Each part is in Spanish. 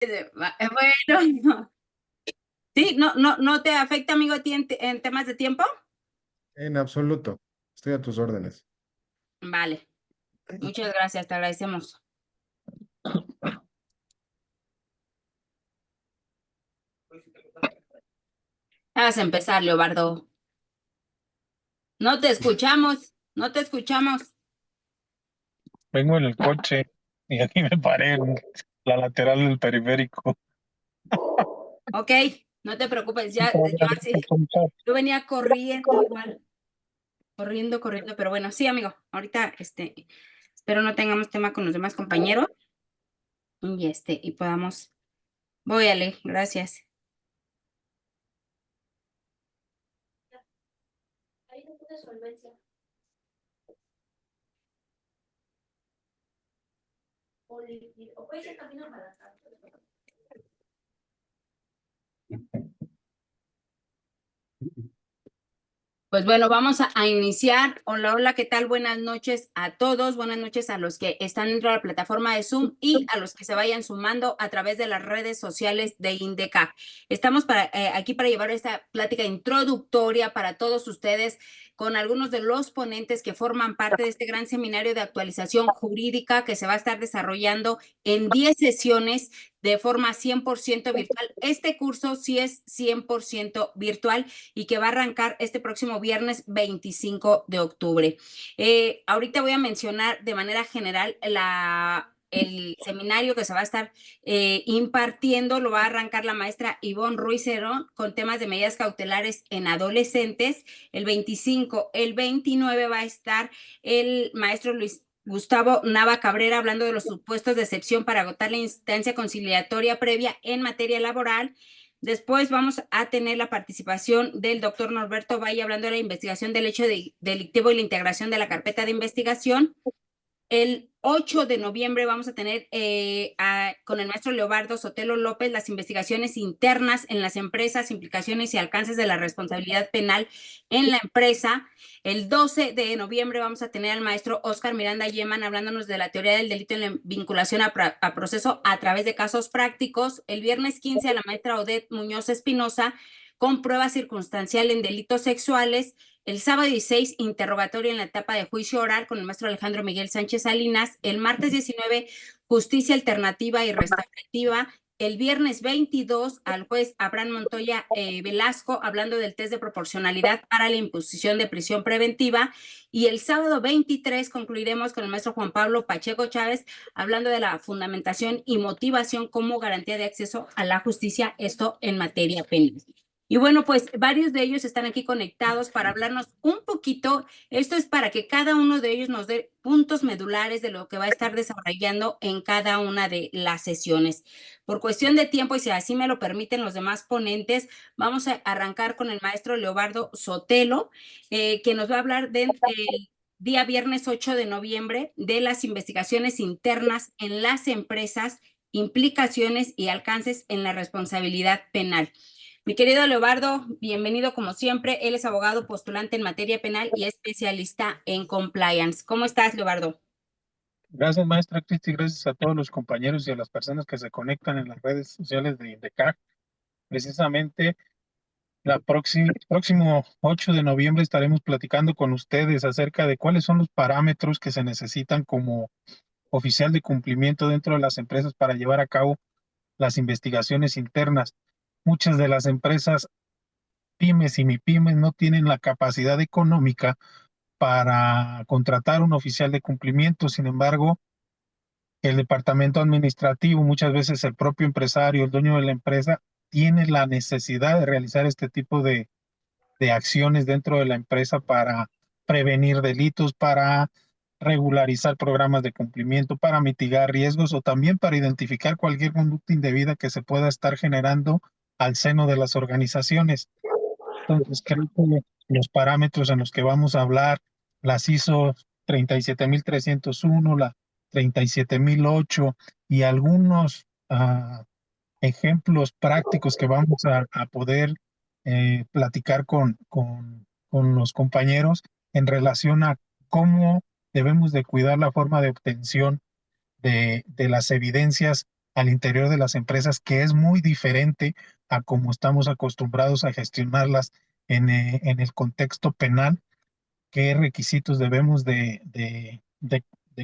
Bueno, sí, no te afecta, amigo, a ti en temas de tiempo. En absoluto. Estoy a tus órdenes. Vale, muchas gracias, te agradecemos. Vas a empezar, Leobardo. No te escuchamos, no te escuchamos. Vengo en el coche y aquí me paré en la lateral del periférico. Ok, no te preocupes, ya, yo así, yo venía corriendo igual, corriendo, pero bueno, sí, amigo, ahorita, espero no tengamos tema con los demás compañeros y podamos, voy a leer, gracias. Pues bueno, vamos a iniciar. Hola, hola, ¿qué tal? Buenas noches a todos. Buenas noches a los que están dentro de la plataforma de Zoom y a los que se vayan sumando a través de las redes sociales de INDECAC. Estamos aquí para llevar esta plática introductoria para todos ustedes con algunos de los ponentes que forman parte de este gran seminario de actualización jurídica que se va a estar desarrollando en 10 sesiones de forma 100% virtual. Este curso sí es 100% virtual y que va a arrancar este próximo viernes 25 de octubre. Ahorita voy a mencionar de manera general el seminario que se va a estar impartiendo. Lo va a arrancar la maestra Ivonne Ruiz Herón con temas de medidas cautelares en adolescentes. El 25, el 29 va a estar el maestro Luis Gustavo Nava Cabrera hablando de los supuestos de excepción para agotar la instancia conciliatoria previa en materia laboral. Después vamos a tener la participación del doctor Norberto Valle hablando de la investigación del hecho delictivo y la integración de la carpeta de investigación. El 8 de noviembre vamos a tener con el maestro Leobardo Sotelo López las investigaciones internas en las empresas, implicaciones y alcances de la responsabilidad penal en la empresa. El 12 de noviembre vamos a tener al maestro Oscar Miranda Yeman hablándonos de la teoría del delito en la vinculación a proceso a través de casos prácticos. El viernes 15 a la maestra Odette Muñoz Espinosa con prueba circunstancial en delitos sexuales. El sábado 16, interrogatorio en la etapa de juicio oral con el maestro Alejandro Miguel Sánchez Salinas. El martes 19, justicia alternativa y restaurativa. El viernes 22, al juez Abraham Montoya Velasco, hablando del test de proporcionalidad para la imposición de prisión preventiva. Y el sábado 23, concluiremos con el maestro Juan Pablo Pacheco Chávez, hablando de la fundamentación y motivación como garantía de acceso a la justicia, esto en materia penal. Y bueno, pues varios de ellos están aquí conectados para hablarnos un poquito. Esto es para que cada uno de ellos nos dé puntos medulares de lo que va a estar desarrollando en cada una de las sesiones. Por cuestión de tiempo, y si así me lo permiten los demás ponentes, vamos a arrancar con el maestro Leobardo Sotelo, que nos va a hablar del día viernes 8 de noviembre de las investigaciones internas en las empresas, implicaciones y alcances en la responsabilidad penal. Mi querido Leobardo, bienvenido como siempre. Él es abogado postulante en materia penal y especialista en compliance. ¿Cómo estás, Leobardo? Gracias, maestra Cristi, gracias a todos los compañeros y a las personas que se conectan en las redes sociales de INDECAC. Precisamente, próximo 8 de noviembre estaremos platicando con ustedes acerca de cuáles son los parámetros que se necesitan como oficial de cumplimiento dentro de las empresas para llevar a cabo las investigaciones internas. Muchas de las empresas pymes y MIPYMES no tienen la capacidad económica para contratar un oficial de cumplimiento. Sin embargo, el departamento administrativo, muchas veces el propio empresario, el dueño de la empresa, tiene la necesidad de realizar este tipo de acciones dentro de la empresa para prevenir delitos, para regularizar programas de cumplimiento, para mitigar riesgos o también para identificar cualquier conducta indebida que se pueda estar generando al seno de las organizaciones. Entonces, creo que los parámetros en los que vamos a hablar, las ISO 37301, la 37008 y algunos ejemplos prácticos que vamos a poder platicar con los compañeros en relación a cómo debemos de cuidar la forma de obtención de las evidencias al interior de las empresas, que es muy diferente a cómo estamos acostumbrados a gestionarlas en el contexto penal, qué requisitos debemos de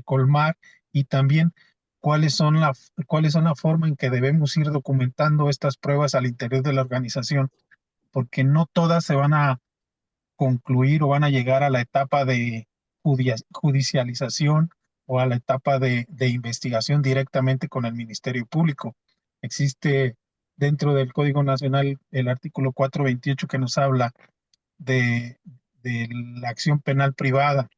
colmar y también cuáles son la forma en que debemos ir documentando estas pruebas al interior de la organización, porque no todas se van a concluir o van a llegar a la etapa de judicialización o a la etapa de investigación directamente con el Ministerio Público. Existe dentro del Código Nacional el artículo 428 que nos habla de, de la acción penal privada,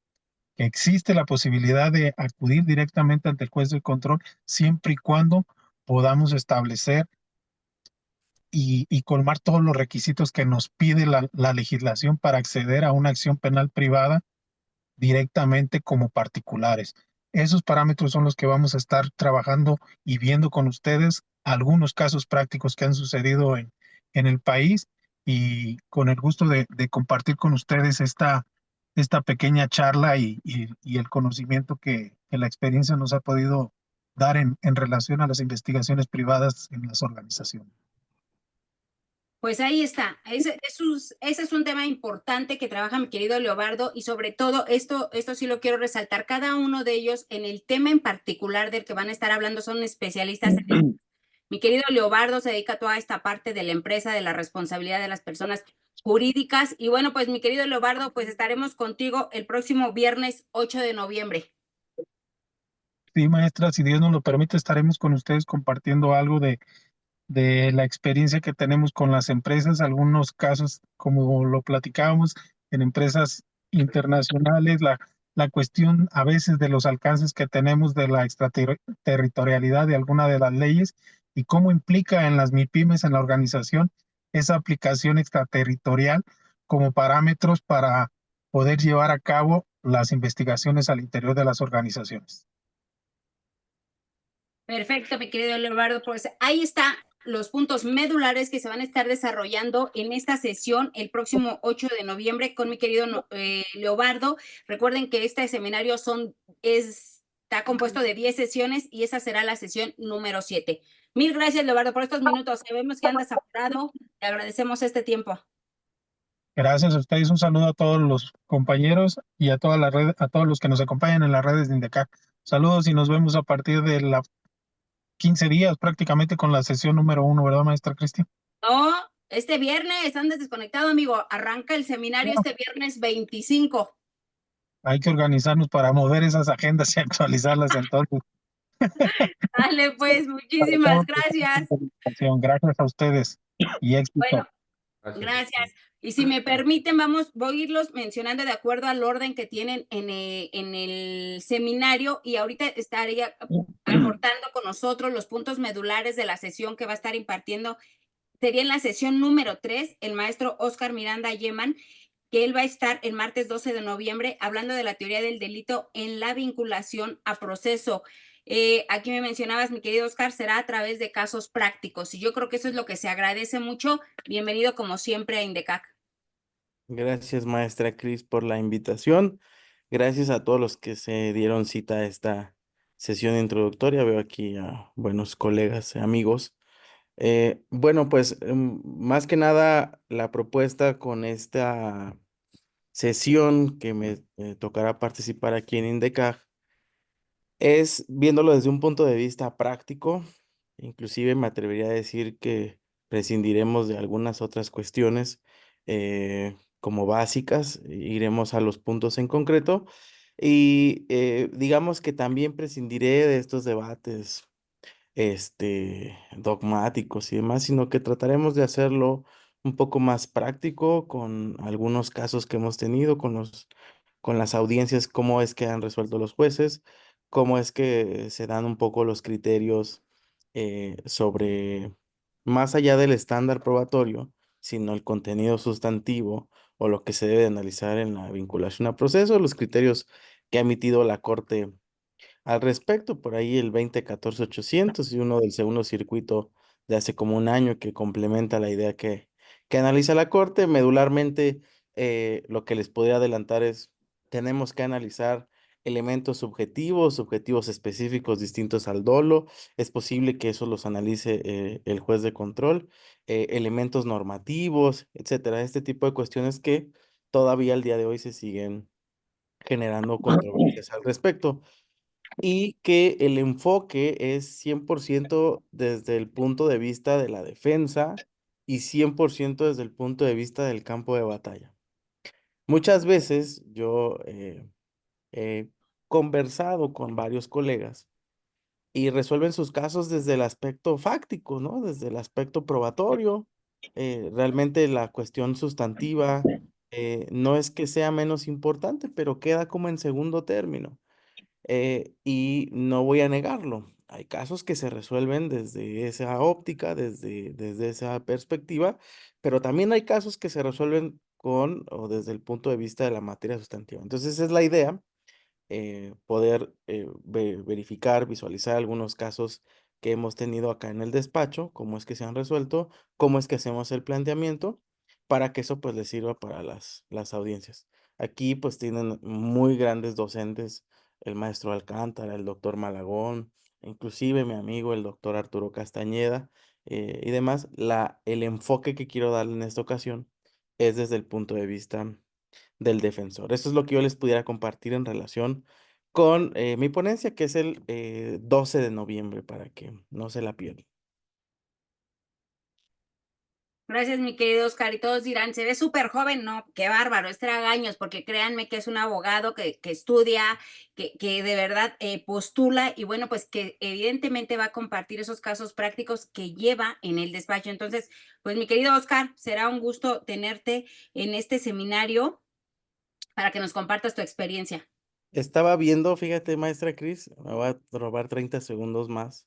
que existe la posibilidad de acudir directamente ante el juez de control siempre y cuando podamos establecer y colmar todos los requisitos que nos pide la legislación para acceder a una acción penal privada directamente como particulares. Esos parámetros son los que vamos a estar trabajando y viendo con ustedes algunos casos prácticos que han sucedido en el país, y con el gusto de compartir con ustedes esta pequeña charla y el conocimiento que la experiencia nos ha podido dar en relación a las investigaciones privadas en las organizaciones. Pues ahí está. Ese es un tema importante que trabaja mi querido Leobardo, y sobre todo esto sí lo quiero resaltar. Cada uno de ellos en el tema en particular del que van a estar hablando son especialistas. Mi querido Leobardo se dedica a toda esta parte de la empresa, de la responsabilidad de las personas jurídicas. Y bueno, pues mi querido Leobardo, pues estaremos contigo el próximo viernes 8 de noviembre. Sí, maestra, si Dios nos lo permite, estaremos con ustedes compartiendo algo de la experiencia que tenemos con las empresas, algunos casos, como lo platicábamos, en empresas internacionales, la cuestión a veces de los alcances que tenemos de la extraterritorialidad de alguna de las leyes y cómo implica en las MIPYMES, en la organización, esa aplicación extraterritorial como parámetros para poder llevar a cabo las investigaciones al interior de las organizaciones. Perfecto, mi querido Leobardo. Pues ahí está los puntos medulares que se van a estar desarrollando en esta sesión el próximo 8 de noviembre con mi querido Leobardo. Recuerden que este seminario está compuesto de 10 sesiones y esa será la sesión número 7. Mil gracias, Leobardo, por estos minutos. Sabemos que andas apurado. Te agradecemos este tiempo. Gracias a ustedes, un saludo a todos los compañeros y a toda la red, a todos los que nos acompañan en las redes de INDECAC. Saludos y nos vemos a partir de la 15 días prácticamente con la sesión número 1, ¿verdad, maestra Cristi? No, este viernes, andas desconectado, amigo. Arranca el seminario este viernes 25. Hay que organizarnos para mover esas agendas y actualizarlas entonces. Dale, pues, muchísimas gracias. Gracias a ustedes y éxito. Bueno, gracias. Y si me permiten, voy a irlos mencionando de acuerdo al orden que tienen en el seminario, y ahorita estaría aportando con nosotros los puntos medulares de la sesión que va a estar impartiendo. Sería en la sesión número 3, el maestro Oscar Miranda Yeman, que él va a estar el martes 12 de noviembre hablando de la teoría del delito en la vinculación a proceso. Aquí me mencionabas, mi querido Oscar, será a través de casos prácticos, y yo creo que eso es lo que se agradece mucho. Bienvenido como siempre a INDECAC. Gracias, maestra Cris, por la invitación. Gracias a todos los que se dieron cita a esta sesión introductoria. Veo aquí a buenos colegas, amigos. Bueno, pues más que nada la propuesta con esta sesión que me tocará participar aquí en INDECAG es viéndolo desde un punto de vista práctico. Inclusive me atrevería a decir que prescindiremos de algunas otras cuestiones como básicas, iremos a los puntos en concreto y digamos que también prescindiré de estos debates dogmáticos y demás, sino que trataremos de hacerlo un poco más práctico con algunos casos que hemos tenido con las audiencias, cómo es que han resuelto los jueces, cómo es que se dan un poco los criterios sobre, más allá del estándar probatorio, sino el contenido sustantivo o lo que se debe analizar en la vinculación a proceso, los criterios que ha emitido la Corte al respecto, por ahí el 2014-800 y uno del segundo circuito de hace como un año que complementa la idea que analiza la Corte. Medularmente, lo que les podría adelantar es, tenemos que analizar elementos subjetivos, subjetivos específicos distintos al dolo. Es posible que eso los analice el juez de control, elementos normativos, etcétera. Este tipo de cuestiones que todavía al día de hoy se siguen generando controversias al respecto. Y que el enfoque es 100% desde el punto de vista de la defensa y 100% desde el punto de vista del campo de batalla. Muchas veces yo he conversado con varios colegas y resuelven sus casos desde el aspecto fáctico, ¿no? Desde el aspecto probatorio. Realmente la cuestión sustantiva no es que sea menos importante, pero queda como en segundo término. Y no voy a negarlo. Hay casos que se resuelven desde esa óptica, desde esa perspectiva, pero también hay casos que se resuelven con o desde el punto de vista de la materia sustantiva. Entonces, esa es la idea, poder verificar, visualizar algunos casos que hemos tenido acá en el despacho, cómo es que se han resuelto, cómo es que hacemos el planteamiento, para que eso pues les sirva para las audiencias. Aquí pues tienen muy grandes docentes, el maestro Alcántara, el doctor Malagón, inclusive mi amigo el doctor Arturo Castañeda y demás. El enfoque que quiero darle en esta ocasión es desde el punto de vista del defensor. Eso es lo que yo les pudiera compartir en relación con mi ponencia, que es el 12 de noviembre, para que no se la pierdan. Gracias, mi querido Oscar. Y todos dirán, se ve súper joven. No, qué bárbaro, es tragaños, porque créanme que es un abogado que estudia, que de verdad postula y bueno, pues que evidentemente va a compartir esos casos prácticos que lleva en el despacho. Entonces, pues mi querido Oscar, será un gusto tenerte en este seminario para que nos compartas tu experiencia. Estaba viendo, fíjate, maestra Cris, me voy a robar 30 segundos más.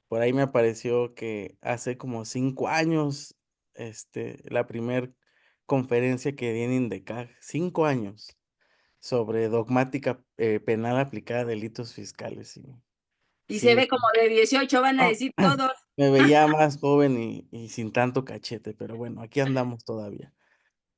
Por ahí me apareció que hace como 5 años, la primer conferencia que di en INDECAG, 5 años, sobre dogmática penal aplicada a delitos fiscales. Y se Sí, ve como de 18, van a decir todos. me veía más joven y sin tanto cachete, pero bueno, aquí andamos todavía.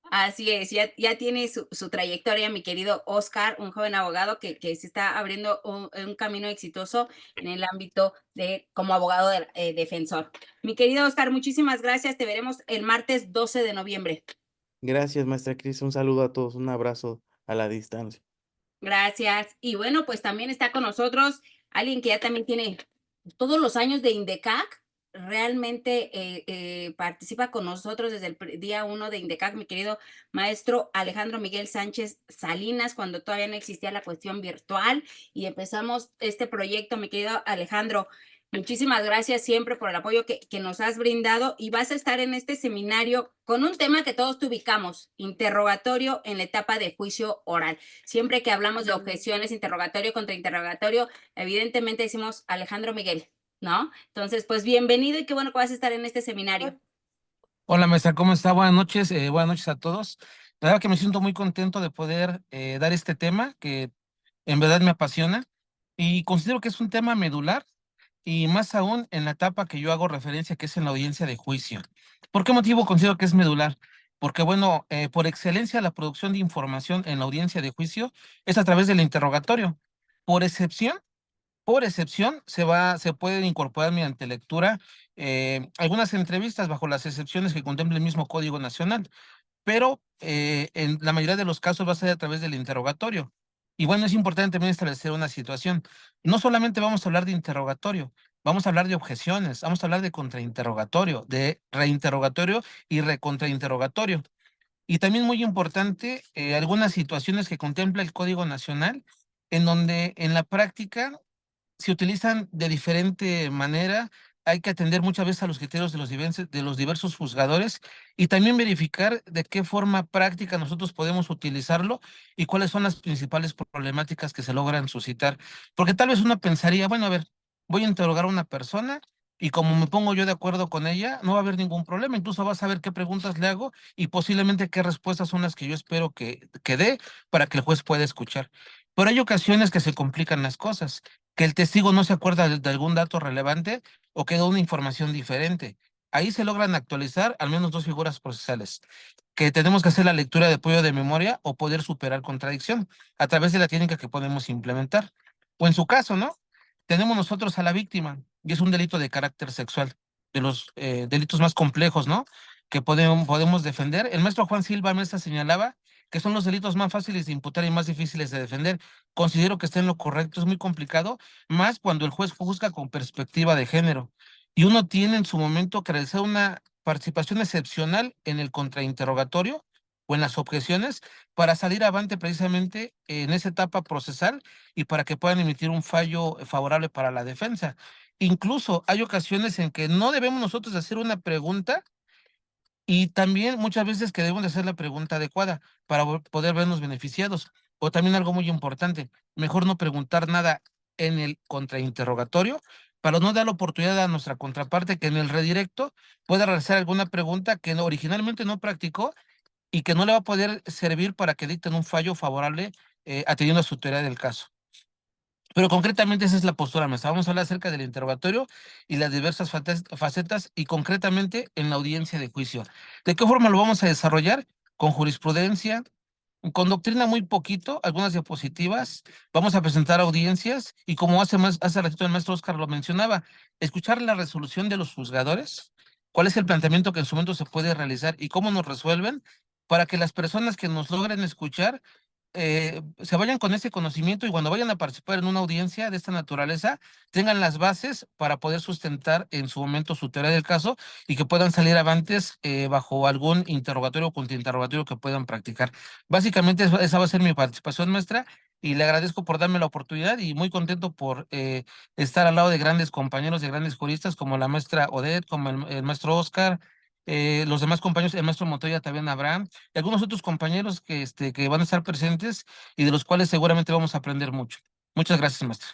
Así es, ya tiene su trayectoria, mi querido Oscar, un joven abogado que se está abriendo un camino exitoso en el ámbito de como abogado defensor. Mi querido Oscar, muchísimas gracias. Te veremos el martes 12 de noviembre. Gracias, maestra Cris. Un saludo a todos, un abrazo a la distancia. Gracias. Y bueno, pues también está con nosotros alguien que ya también tiene todos los años de INDECAC, realmente participa con nosotros desde el día 1 de INDECAC, mi querido maestro Alejandro Miguel Sánchez Salinas, cuando todavía no existía la cuestión virtual y empezamos este proyecto, mi querido Alejandro. Muchísimas gracias siempre por el apoyo que nos has brindado y vas a estar en este seminario con un tema que todos te ubicamos, interrogatorio en la etapa de juicio oral. Siempre que hablamos de objeciones, interrogatorio contra interrogatorio, evidentemente decimos Alejandro Miguel, ¿no? Entonces, pues bienvenido y qué bueno que vas a estar en este seminario. Hola, maestra, ¿cómo está? Buenas noches a todos. La verdad que me siento muy contento de poder dar este tema que en verdad me apasiona y considero que es un tema medular y más aún en la etapa que yo hago referencia, que es en la audiencia de juicio. ¿Por qué motivo considero que es medular? Porque, bueno, por excelencia la producción de información en la audiencia de juicio es a través del interrogatorio. Por excepción, se pueden incorporar mediante lectura algunas entrevistas bajo las excepciones que contempla el mismo Código Nacional, pero en la mayoría de los casos va a ser a través del interrogatorio. Y bueno, es importante también establecer una situación. No solamente vamos a hablar de interrogatorio, vamos a hablar de objeciones, vamos a hablar de contrainterrogatorio, de reinterrogatorio y recontrainterrogatorio. Y también muy importante, algunas situaciones que contempla el Código Nacional, en donde en la práctica se utilizan de diferente manera. Hay que atender muchas veces a los criterios de los diversos juzgadores y también verificar de qué forma práctica nosotros podemos utilizarlo y cuáles son las principales problemáticas que se logran suscitar. Porque tal vez uno pensaría, bueno, a ver, voy a interrogar a una persona y como me pongo yo de acuerdo con ella, no va a haber ningún problema. Incluso vas a ver qué preguntas le hago y posiblemente qué respuestas son las que yo espero que dé para que el juez pueda escuchar. Pero hay ocasiones que se complican las cosas, que el testigo no se acuerda de algún dato relevante o que da una información diferente. Ahí se logran actualizar al menos 2 figuras procesales, que tenemos que hacer la lectura de apoyo de memoria o poder superar contradicción a través de la técnica que podemos implementar. O en su caso, ¿no? Tenemos nosotros a la víctima y es un delito de carácter sexual, de los delitos más complejos, ¿no? Que podemos defender. El maestro Juan Silva Mesa señalaba que son los delitos más fáciles de imputar y más difíciles de defender. Considero que está en lo correcto, es muy complicado, más cuando el juez juzga con perspectiva de género. Y uno tiene en su momento que realizar una participación excepcional en el contrainterrogatorio o en las objeciones para salir avante precisamente en esa etapa procesal y para que puedan emitir un fallo favorable para la defensa. Incluso hay ocasiones en que no debemos nosotros hacer una pregunta y también muchas veces que debemos de hacer la pregunta adecuada para poder vernos beneficiados. O también algo muy importante, mejor no preguntar nada en el contrainterrogatorio para no dar la oportunidad a nuestra contraparte que en el redirecto pueda realizar alguna pregunta que originalmente no practicó y que no le va a poder servir para que dicten un fallo favorable atendiendo a su teoría del caso. Pero concretamente esa es la postura nuestra. Vamos a hablar acerca del interrogatorio y las diversas facetas y concretamente en la audiencia de juicio. ¿De qué forma lo vamos a desarrollar? Con jurisprudencia, con doctrina muy poquito, algunas diapositivas. Vamos a presentar audiencias y como hace ratito el maestro Oscar lo mencionaba, escuchar la resolución de los juzgadores, cuál es el planteamiento que en su momento se puede realizar y cómo nos resuelven para que las personas que nos logren escuchar se vayan con ese conocimiento y cuando vayan a participar en una audiencia de esta naturaleza, tengan las bases para poder sustentar en su momento su teoría del caso y que puedan salir avantes bajo algún interrogatorio o contrainterrogatorio que puedan practicar. Básicamente esa va a ser mi participación, maestra, y le agradezco por darme la oportunidad y muy contento por estar al lado de grandes compañeros, de grandes juristas como la maestra Odette, como el maestro Oscar, los demás compañeros, el maestro Montoya también Abraham y algunos otros compañeros que van a estar presentes y de los cuales seguramente vamos a aprender mucho. Muchas gracias, maestra.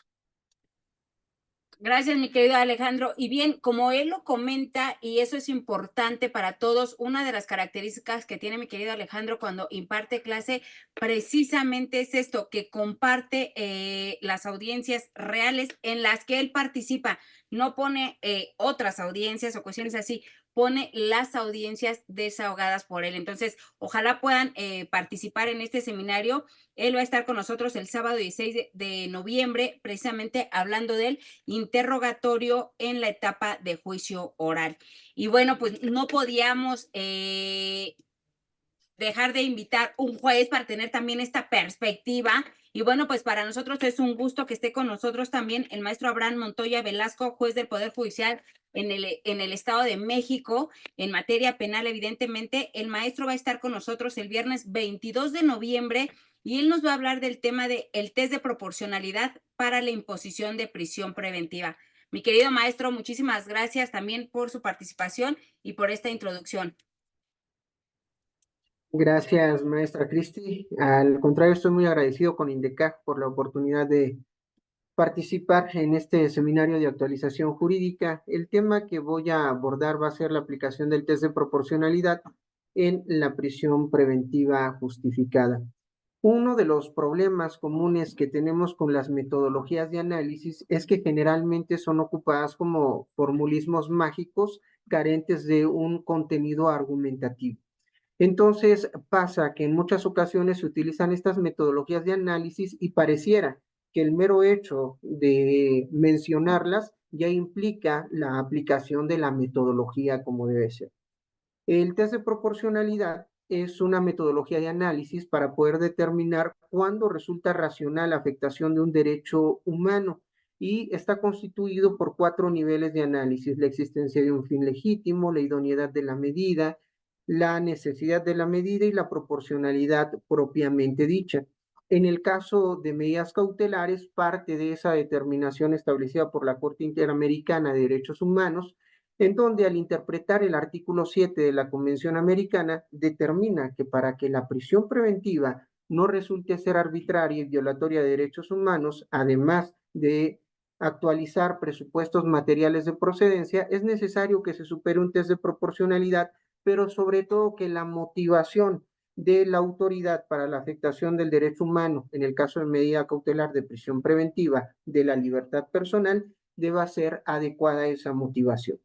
Gracias, mi querido Alejandro. Y bien, como él lo comenta, y eso es importante para todos, una de las características que tiene mi querido Alejandro cuando imparte clase precisamente es esto, que comparte las audiencias reales en las que él participa. No pone otras audiencias o cuestiones así, pone las audiencias desahogadas por él. Entonces, ojalá puedan participar en este seminario. Él va a estar con nosotros el sábado 16 de noviembre, precisamente hablando del interrogatorio en la etapa de juicio oral. Y bueno, pues no podíamos dejar de invitar un juez para tener también esta perspectiva. Y bueno, pues para nosotros es un gusto que esté con nosotros también el maestro Abraham Montoya Velasco, juez del Poder Judicial en el Estado de México, en materia penal, evidentemente. El maestro va a estar con nosotros el viernes 22 de noviembre y él nos va a hablar del tema del test de proporcionalidad para la imposición de prisión preventiva. Mi querido maestro, muchísimas gracias también por su participación y por esta introducción. Gracias, maestra Cristi. Al contrario, estoy muy agradecido con INDECAJ por la oportunidad de participar en este seminario de actualización jurídica. El tema que voy a abordar va a ser la aplicación del test de proporcionalidad en la prisión preventiva justificada. Uno de los problemas comunes que tenemos con las metodologías de análisis es que generalmente son ocupadas como formulismos mágicos carentes de un contenido argumentativo. Entonces pasa que en muchas ocasiones se utilizan estas metodologías de análisis y pareciera que el mero hecho de mencionarlas ya implica la aplicación de la metodología como debe ser. El test de proporcionalidad es una metodología de análisis para poder determinar cuándo resulta racional la afectación de un derecho humano y está constituido por 4 niveles de análisis: la existencia de un fin legítimo, la idoneidad de la medida, la necesidad de la medida y la proporcionalidad propiamente dicha. En el caso de medidas cautelares, parte de esa determinación establecida por la Corte Interamericana de Derechos Humanos, en donde al interpretar el artículo 7 de la Convención Americana, determina que para que la prisión preventiva no resulte ser arbitraria y violatoria de derechos humanos, además de actualizar presupuestos materiales de procedencia, es necesario que se supere un test de proporcionalidad, pero sobre todo que la motivación de la autoridad para la afectación del derecho humano, en el caso de medida cautelar de prisión preventiva de la libertad personal, deba ser adecuada a esa motivación.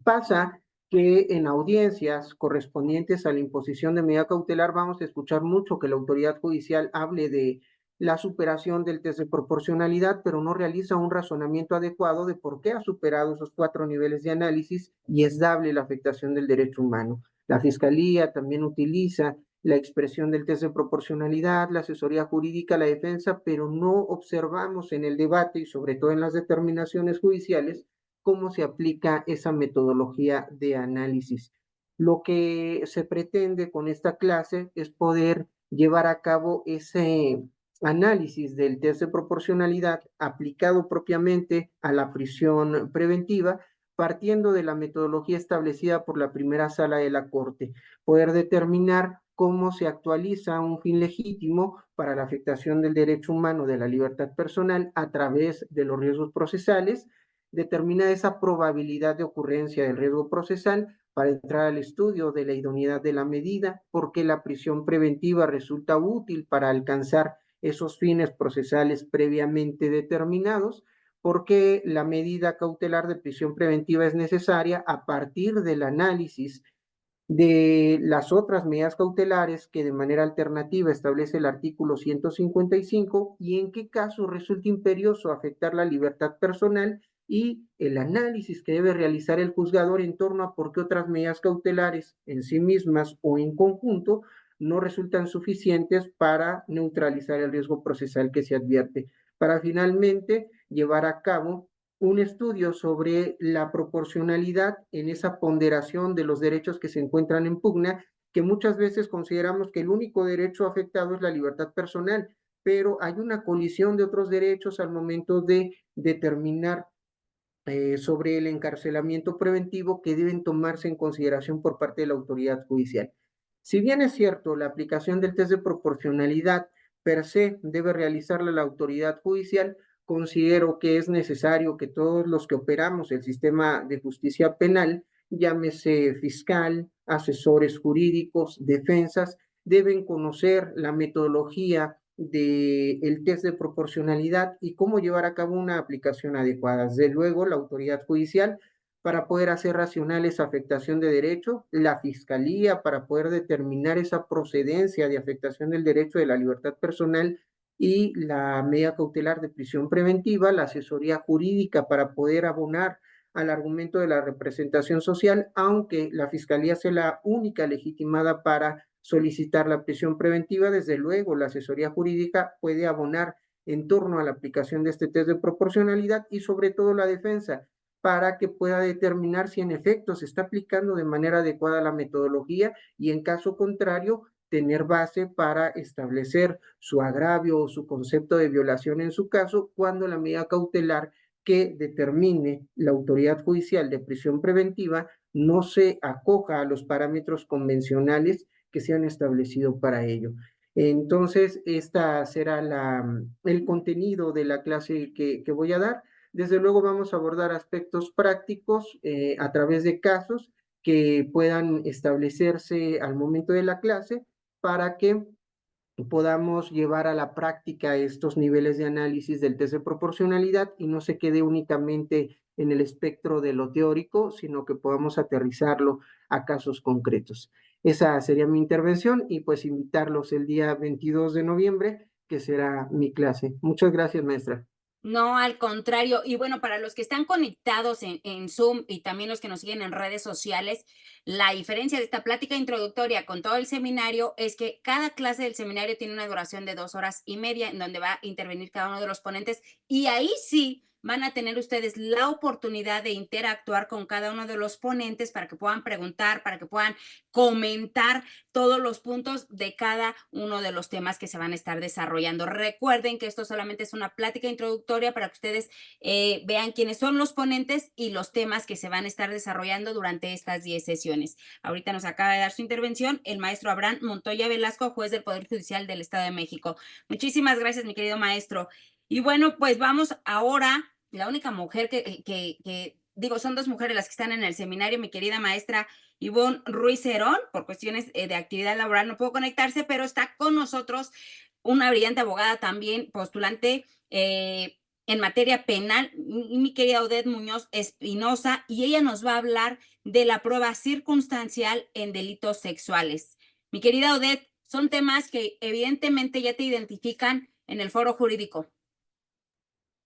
Pasa que en audiencias correspondientes a la imposición de medida cautelar vamos a escuchar mucho que la autoridad judicial hable de la superación del test de proporcionalidad, pero no realiza un razonamiento adecuado de por qué ha superado esos 4 niveles de análisis y es dable la afectación del derecho humano. La Fiscalía también utiliza la expresión del test de proporcionalidad, la asesoría jurídica, la defensa, pero no observamos en el debate y sobre todo en las determinaciones judiciales cómo se aplica esa metodología de análisis. Lo que se pretende con esta clase es poder llevar a cabo ese análisis del test de proporcionalidad aplicado propiamente a la prisión preventiva, partiendo de la metodología establecida por la primera sala de la Corte, poder determinar cómo se actualiza un fin legítimo para la afectación del derecho humano de la libertad personal a través de los riesgos procesales, determina esa probabilidad de ocurrencia del riesgo procesal para entrar al estudio de la idoneidad de la medida, porque la prisión preventiva resulta útil para alcanzar esos fines procesales previamente determinados, porque la medida cautelar de prisión preventiva es necesaria a partir del análisis de las otras medidas cautelares que de manera alternativa establece el artículo 155 y en qué caso resulta imperioso afectar la libertad personal y el análisis que debe realizar el juzgador en torno a por qué otras medidas cautelares en sí mismas o en conjunto no resultan suficientes para neutralizar el riesgo procesal que se advierte, para finalmente llevar a cabo un estudio sobre la proporcionalidad en esa ponderación de los derechos que se encuentran en pugna, que muchas veces consideramos que el único derecho afectado es la libertad personal, pero hay una colisión de otros derechos al momento de determinar sobre el encarcelamiento preventivo que deben tomarse en consideración por parte de la autoridad judicial. Si bien es cierto, la aplicación del test de proporcionalidad per se debe realizarla la autoridad judicial, considero que es necesario que todos los que operamos el sistema de justicia penal, llámese fiscal, asesores jurídicos, defensas, deben conocer la metodología del test de proporcionalidad y cómo llevar a cabo una aplicación adecuada. Desde luego, la autoridad judicial para poder hacer racional esa afectación de derecho, la fiscalía para poder determinar esa procedencia de afectación del derecho de la libertad personal y la medida cautelar de prisión preventiva, la asesoría jurídica para poder abonar al argumento de la representación social, aunque la fiscalía sea la única legitimada para solicitar la prisión preventiva, desde luego la asesoría jurídica puede abonar en torno a la aplicación de este test de proporcionalidad y sobre todo la defensa para que pueda determinar si en efecto se está aplicando de manera adecuada la metodología y en caso contrario tener base para establecer su agravio o su concepto de violación en su caso cuando la medida cautelar que determine la autoridad judicial de prisión preventiva no se acoja a los parámetros convencionales que se han establecido para ello. Entonces, esta será el contenido de la clase que voy a dar. Desde luego vamos a abordar aspectos prácticos a través de casos que puedan establecerse al momento de la clase para que podamos llevar a la práctica estos niveles de análisis del test de proporcionalidad y no se quede únicamente en el espectro de lo teórico, sino que podamos aterrizarlo a casos concretos. Esa sería mi intervención y pues invitarlos el día 22 de noviembre, que será mi clase. Muchas gracias, maestra. No, al contrario. Y bueno, para los que están conectados en Zoom y también los que nos siguen en redes sociales, la diferencia de esta plática introductoria con todo el seminario es que cada clase del seminario tiene una duración de 2 horas y media en donde va a intervenir cada uno de los ponentes y ahí sí van a tener ustedes la oportunidad de interactuar con cada uno de los ponentes para que puedan preguntar, para que puedan comentar todos los puntos de cada uno de los temas que se van a estar desarrollando. Recuerden que esto solamente es una plática introductoria para que ustedes vean quiénes son los ponentes y los temas que se van a estar desarrollando durante estas 10 sesiones. Ahorita nos acaba de dar su intervención el maestro Abraham Montoya Velasco, juez del Poder Judicial del Estado de México. Muchísimas gracias, mi querido maestro. Y bueno, pues vamos ahora, la única mujer digo, son 2 mujeres las que están en el seminario, mi querida maestra Ivonne Ruiz Herón, por cuestiones de actividad laboral no pudo conectarse, pero está con nosotros una brillante abogada también, postulante en materia penal, mi querida Odette Muñoz Espinosa, y ella nos va a hablar de la prueba circunstancial en delitos sexuales. Mi querida Odette, son temas que evidentemente ya te identifican en el foro jurídico.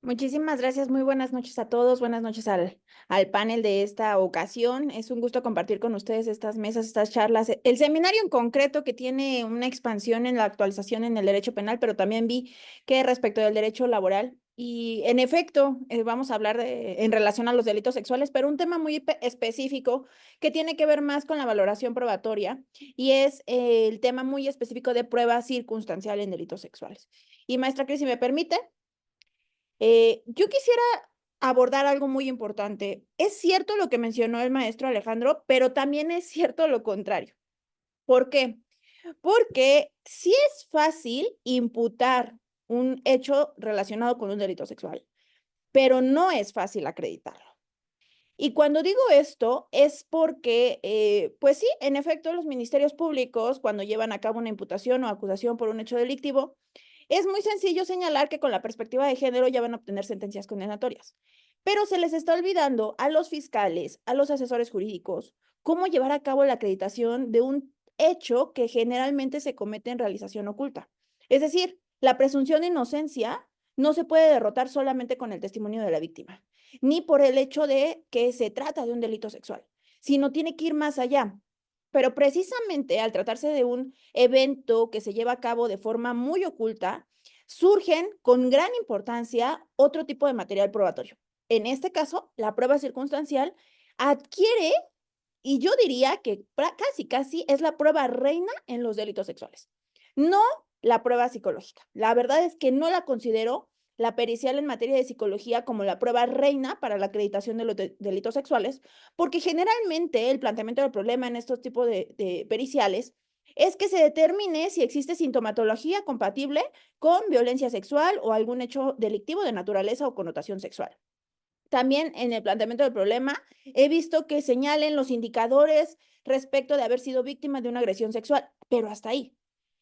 Muchísimas gracias, muy buenas noches a todos, buenas noches al panel de esta ocasión. Es un gusto compartir con ustedes estas mesas, estas charlas. El seminario en concreto, que tiene una expansión en la actualización en el derecho penal, pero también vi que respecto del derecho laboral. Y en efecto, vamos a hablar en relación a los delitos sexuales, pero un tema muy específico que tiene que ver más con la valoración probatoria, y es el tema muy específico de prueba circunstancial en delitos sexuales. Y maestra Cris, si me permite, yo quisiera abordar algo muy importante. Es cierto lo que mencionó el maestro Alejandro, pero también es cierto lo contrario. ¿Por qué? Porque sí es fácil imputar un hecho relacionado con un delito sexual, pero no es fácil acreditarlo. Y cuando digo esto es porque, pues sí, en efecto, los ministerios públicos, cuando llevan a cabo una imputación o acusación por un hecho delictivo, es muy sencillo señalar que con la perspectiva de género ya van a obtener sentencias condenatorias, pero se les está olvidando a los fiscales, a los asesores jurídicos, cómo llevar a cabo la acreditación de un hecho que generalmente se comete en realización oculta. Es decir, la presunción de inocencia no se puede derrotar solamente con el testimonio de la víctima, ni por el hecho de que se trata de un delito sexual, sino tiene que ir más allá. Pero precisamente al tratarse de un evento que se lleva a cabo de forma muy oculta, surgen con gran importancia otro tipo de material probatorio. En este caso, la prueba circunstancial adquiere, y yo diría que casi es la prueba reina en los delitos sexuales, no la prueba psicológica. La verdad es que no la considero la pericial en materia de psicología como la prueba reina para la acreditación de los delitos sexuales, porque generalmente el planteamiento del problema en estos tipos de periciales es que se determine si existe sintomatología compatible con violencia sexual o algún hecho delictivo de naturaleza o connotación sexual. También en el planteamiento del problema he visto que señalen los indicadores respecto de haber sido víctima de una agresión sexual, pero hasta ahí.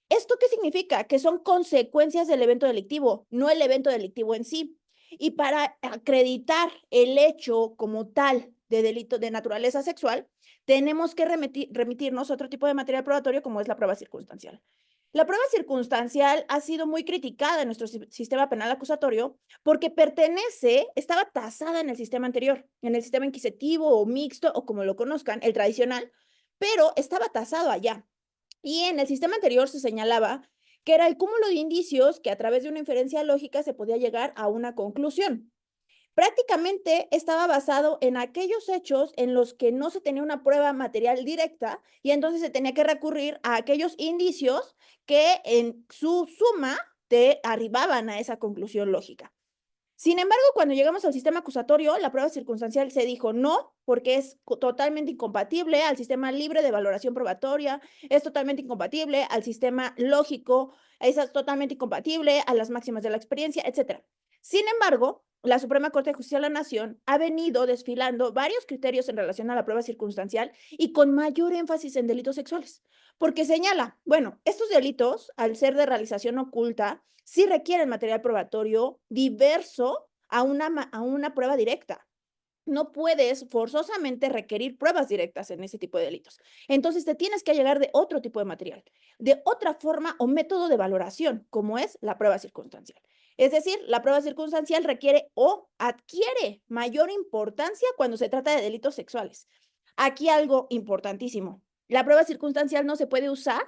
¿Esto qué significa? Que son consecuencias del evento delictivo, no el evento delictivo en sí. Y para acreditar el hecho como tal de delito de naturaleza sexual, tenemos que remitirnos a otro tipo de material probatorio como es la prueba circunstancial. La prueba circunstancial ha sido muy criticada en nuestro sistema penal acusatorio porque estaba tasada en el sistema anterior, en el sistema inquisitivo o mixto o como lo conozcan, el tradicional, pero estaba tasado allá. Y en el sistema anterior se señalaba que era el cúmulo de indicios que a través de una inferencia lógica se podía llegar a una conclusión. Prácticamente estaba basado en aquellos hechos en los que no se tenía una prueba material directa y entonces se tenía que recurrir a aquellos indicios que en su suma te arribaban a esa conclusión lógica. Sin embargo, cuando llegamos al sistema acusatorio, la prueba circunstancial se dijo no, porque es totalmente incompatible al sistema libre de valoración probatoria, es totalmente incompatible al sistema lógico, es totalmente incompatible a las máximas de la experiencia, etc. Sin embargo, la Suprema Corte de Justicia de la Nación ha venido desfilando varios criterios en relación a la prueba circunstancial y con mayor énfasis en delitos sexuales, porque señala, bueno, estos delitos, al ser de realización oculta, sí requieren material probatorio diverso a una prueba directa. No puedes forzosamente requerir pruebas directas en ese tipo de delitos. Entonces te tienes que llegar de otro tipo de material, de otra forma o método de valoración, como es la prueba circunstancial. Es decir, la prueba circunstancial requiere o adquiere mayor importancia cuando se trata de delitos sexuales. Aquí algo importantísimo. La prueba circunstancial no se puede usar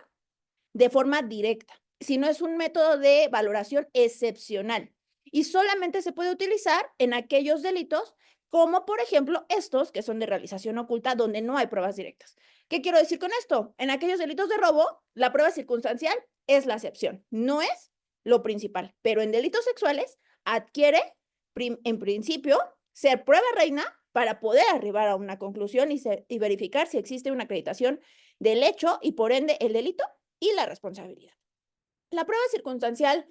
de forma directa, sino es un método de valoración excepcional y solamente se puede utilizar en aquellos delitos como por ejemplo estos que son de realización oculta donde no hay pruebas directas. ¿Qué quiero decir con esto? En aquellos delitos de robo, la prueba circunstancial es la excepción, no es lo principal, pero en delitos sexuales adquiere en principio ser prueba reina para poder arribar a una conclusión y verificar si existe una acreditación del hecho y por ende el delito y la responsabilidad. La prueba circunstancial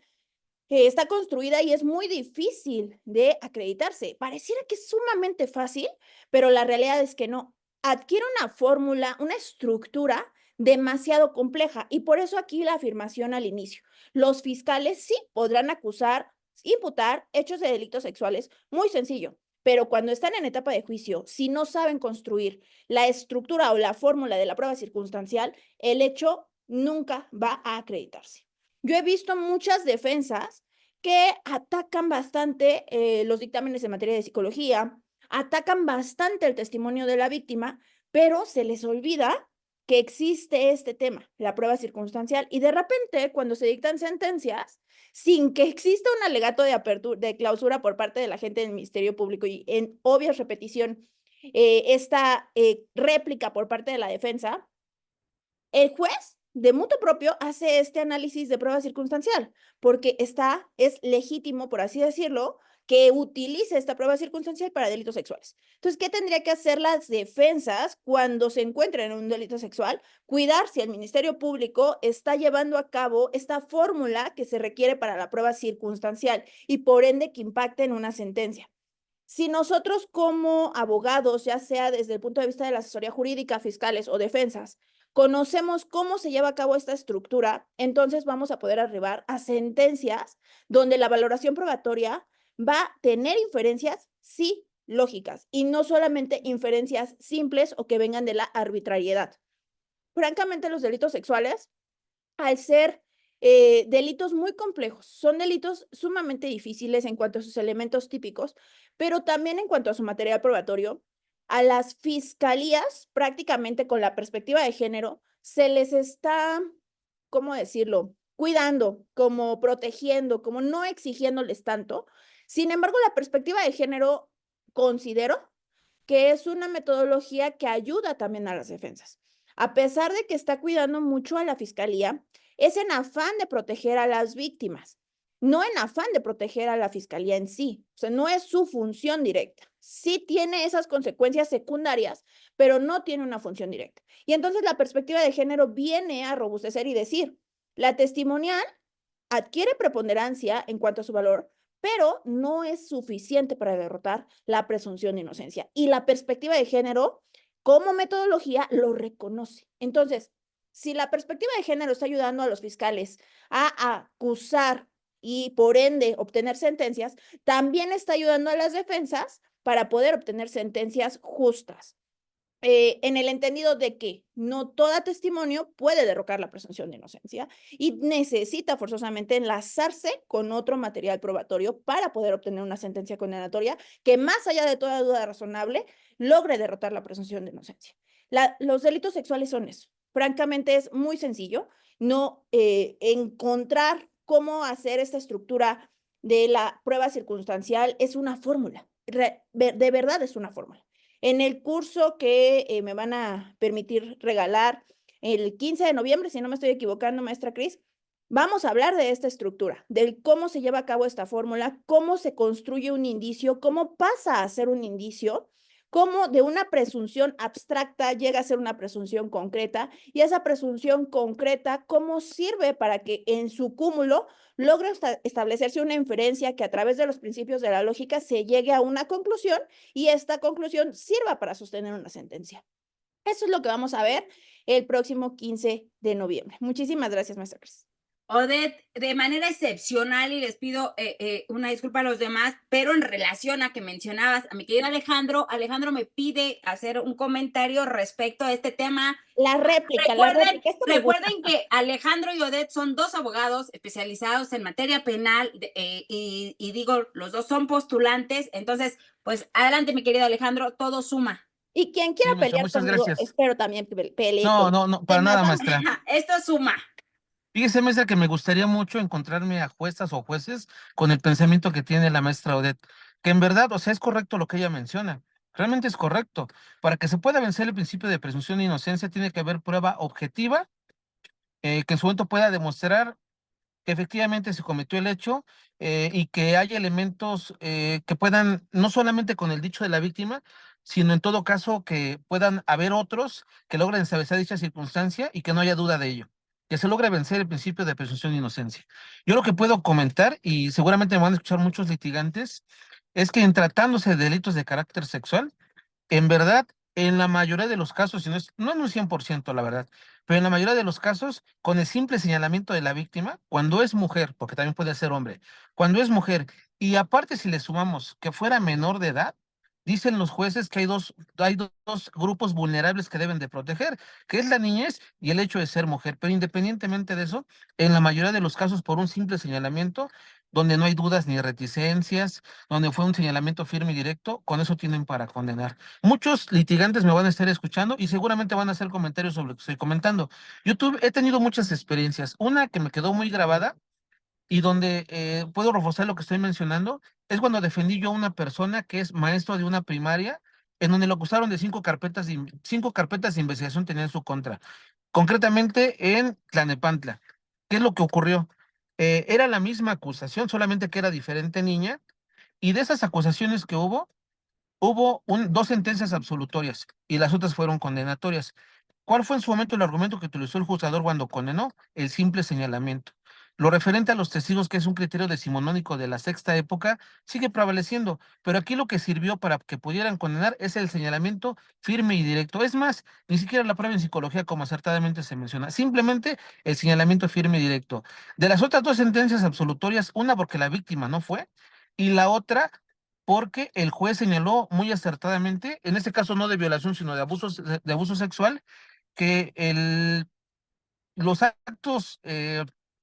está construida y es muy difícil de acreditarse. Pareciera que es sumamente fácil, pero la realidad es que no. Adquiere una fórmula, una estructura demasiado compleja y por eso aquí la afirmación al inicio. Los fiscales sí podrán acusar imputar hechos de delitos sexuales, muy sencillo. Pero cuando están en etapa de juicio, si no saben construir la estructura o la fórmula de la prueba circunstancial, el hecho nunca va a acreditarse. Yo he visto muchas defensas que atacan bastante los dictámenes en materia de psicología, atacan bastante el testimonio de la víctima, pero se les olvida que existe este tema, la prueba circunstancial, y de repente cuando se dictan sentencias, sin que exista un alegato de apertura, de clausura por parte de la gente del Ministerio Público y en obvia repetición, esta réplica por parte de la defensa, el juez de mutuo propio hace este análisis de prueba circunstancial, porque es legítimo, por así decirlo, que utilice esta prueba circunstancial para delitos sexuales. Entonces, ¿qué tendría que hacer las defensas cuando se encuentren en un delito sexual? Cuidar si el Ministerio Público está llevando a cabo esta fórmula que se requiere para la prueba circunstancial y por ende que impacte en una sentencia. Si nosotros como abogados, ya sea desde el punto de vista de la asesoría jurídica, fiscales o defensas, conocemos cómo se lleva a cabo esta estructura, entonces vamos a poder arribar a sentencias donde la valoración probatoria va a tener inferencias, sí, lógicas, y no solamente inferencias simples o que vengan de la arbitrariedad. Francamente, los delitos sexuales, al ser delitos muy complejos, son delitos sumamente difíciles en cuanto a sus elementos típicos, pero también en cuanto a su material probatorio, a las fiscalías, prácticamente con la perspectiva de género, se les está, ¿cómo decirlo?, cuidando, como protegiendo, como no exigiéndoles tanto. Sin embargo, la perspectiva de género considero que es una metodología que ayuda también a las defensas. A pesar de que está cuidando mucho a la fiscalía, es en afán de proteger a las víctimas, no en afán de proteger a la fiscalía en sí. O sea, no es su función directa. Sí tiene esas consecuencias secundarias, pero no tiene una función directa. Y entonces la perspectiva de género viene a robustecer y decir, la testimonial adquiere preponderancia en cuanto a su valor, pero no es suficiente para derrotar la presunción de inocencia. Y la perspectiva de género, como metodología, lo reconoce. Entonces, si la perspectiva de género está ayudando a los fiscales a acusar y por ende obtener sentencias, también está ayudando a las defensas para poder obtener sentencias justas. En el entendido de que no todo testimonio puede derrocar la presunción de inocencia y necesita forzosamente enlazarse con otro material probatorio para poder obtener una sentencia condenatoria que, más allá de toda duda razonable, logre derrotar la presunción de inocencia. Los delitos sexuales son eso. Francamente, es muy sencillo no encontrar cómo hacer esta estructura de la prueba circunstancial. Es una fórmula, de verdad es una fórmula. En el curso que me van a permitir regalar el 15 de noviembre, si no me estoy equivocando, maestra Cris, vamos a hablar de esta estructura, del cómo se lleva a cabo esta fórmula, cómo se construye un indicio, cómo pasa a ser un indicio, cómo de una presunción abstracta llega a ser una presunción concreta, y esa presunción concreta, cómo sirve para que en su cúmulo logre establecerse una inferencia que a través de los principios de la lógica se llegue a una conclusión y esta conclusión sirva para sostener una sentencia. Eso es lo que vamos a ver el próximo 15 de noviembre. Muchísimas gracias, maestra Cris. Odette, de manera excepcional, y les pido una disculpa a los demás, pero en relación a que mencionabas a mi querido Alejandro, Alejandro me pide hacer un comentario respecto a este tema. La réplica. Recuerden que Alejandro y Odette son dos abogados especializados en materia penal y digo, los dos son postulantes, entonces, pues adelante, mi querido Alejandro, todo suma. Y quien quiera pelear conmigo, espero también pelee. No, para nada, maestra. Esto suma. Fíjese, maestra, que me gustaría mucho encontrarme a juezas o jueces con el pensamiento que tiene la maestra Odette, que en verdad, o sea, es correcto lo que ella menciona. Realmente es correcto. Para que se pueda vencer el principio de presunción de inocencia, tiene que haber prueba objetiva que en su momento pueda demostrar que efectivamente se cometió el hecho y que haya elementos que puedan, no solamente con el dicho de la víctima, sino en todo caso que puedan haber otros que logren establecer dicha circunstancia y que no haya duda de ello, que se logre vencer el principio de presunción de inocencia. Yo lo que puedo comentar, y seguramente me van a escuchar muchos litigantes, es que en tratándose de delitos de carácter sexual, en verdad en la mayoría de los casos, no en un 100%, la verdad, pero en la mayoría de los casos, con el simple señalamiento de la víctima, cuando es mujer, porque también puede ser hombre, cuando es mujer, y aparte si le sumamos que fuera menor de edad, dicen los jueces que hay dos grupos vulnerables que deben de proteger, que es la niñez y el hecho de ser mujer. Pero independientemente de eso, en la mayoría de los casos, por un simple señalamiento, donde no hay dudas ni reticencias, donde fue un señalamiento firme y directo, con eso tienen para condenar. Muchos litigantes me van a estar escuchando y seguramente van a hacer comentarios sobre lo que estoy comentando. He tenido muchas experiencias. Una que me quedó muy grabada y donde puedo reforzar lo que estoy mencionando, es cuando defendí yo a una persona que es maestro de una primaria, en donde lo acusaron de 5 carpetas de investigación tenía en su contra, concretamente en Tlanepantla. ¿Qué es lo que ocurrió? Era la misma acusación, solamente que era diferente niña, y de esas acusaciones que hubo dos sentencias absolutorias y las otras fueron condenatorias. ¿Cuál fue en su momento el argumento que utilizó el juzgador cuando condenó? El simple señalamiento. Lo referente a los testigos, que es un criterio decimonónico de la sexta época, sigue prevaleciendo, pero aquí lo que sirvió para que pudieran condenar es el señalamiento firme y directo. Es más, ni siquiera la prueba en psicología, como acertadamente se menciona, simplemente el señalamiento firme y directo. De las otras dos sentencias absolutorias, una porque la víctima no fue, y la otra porque el juez señaló muy acertadamente, en este caso no de violación, sino de abuso sexual, que los actos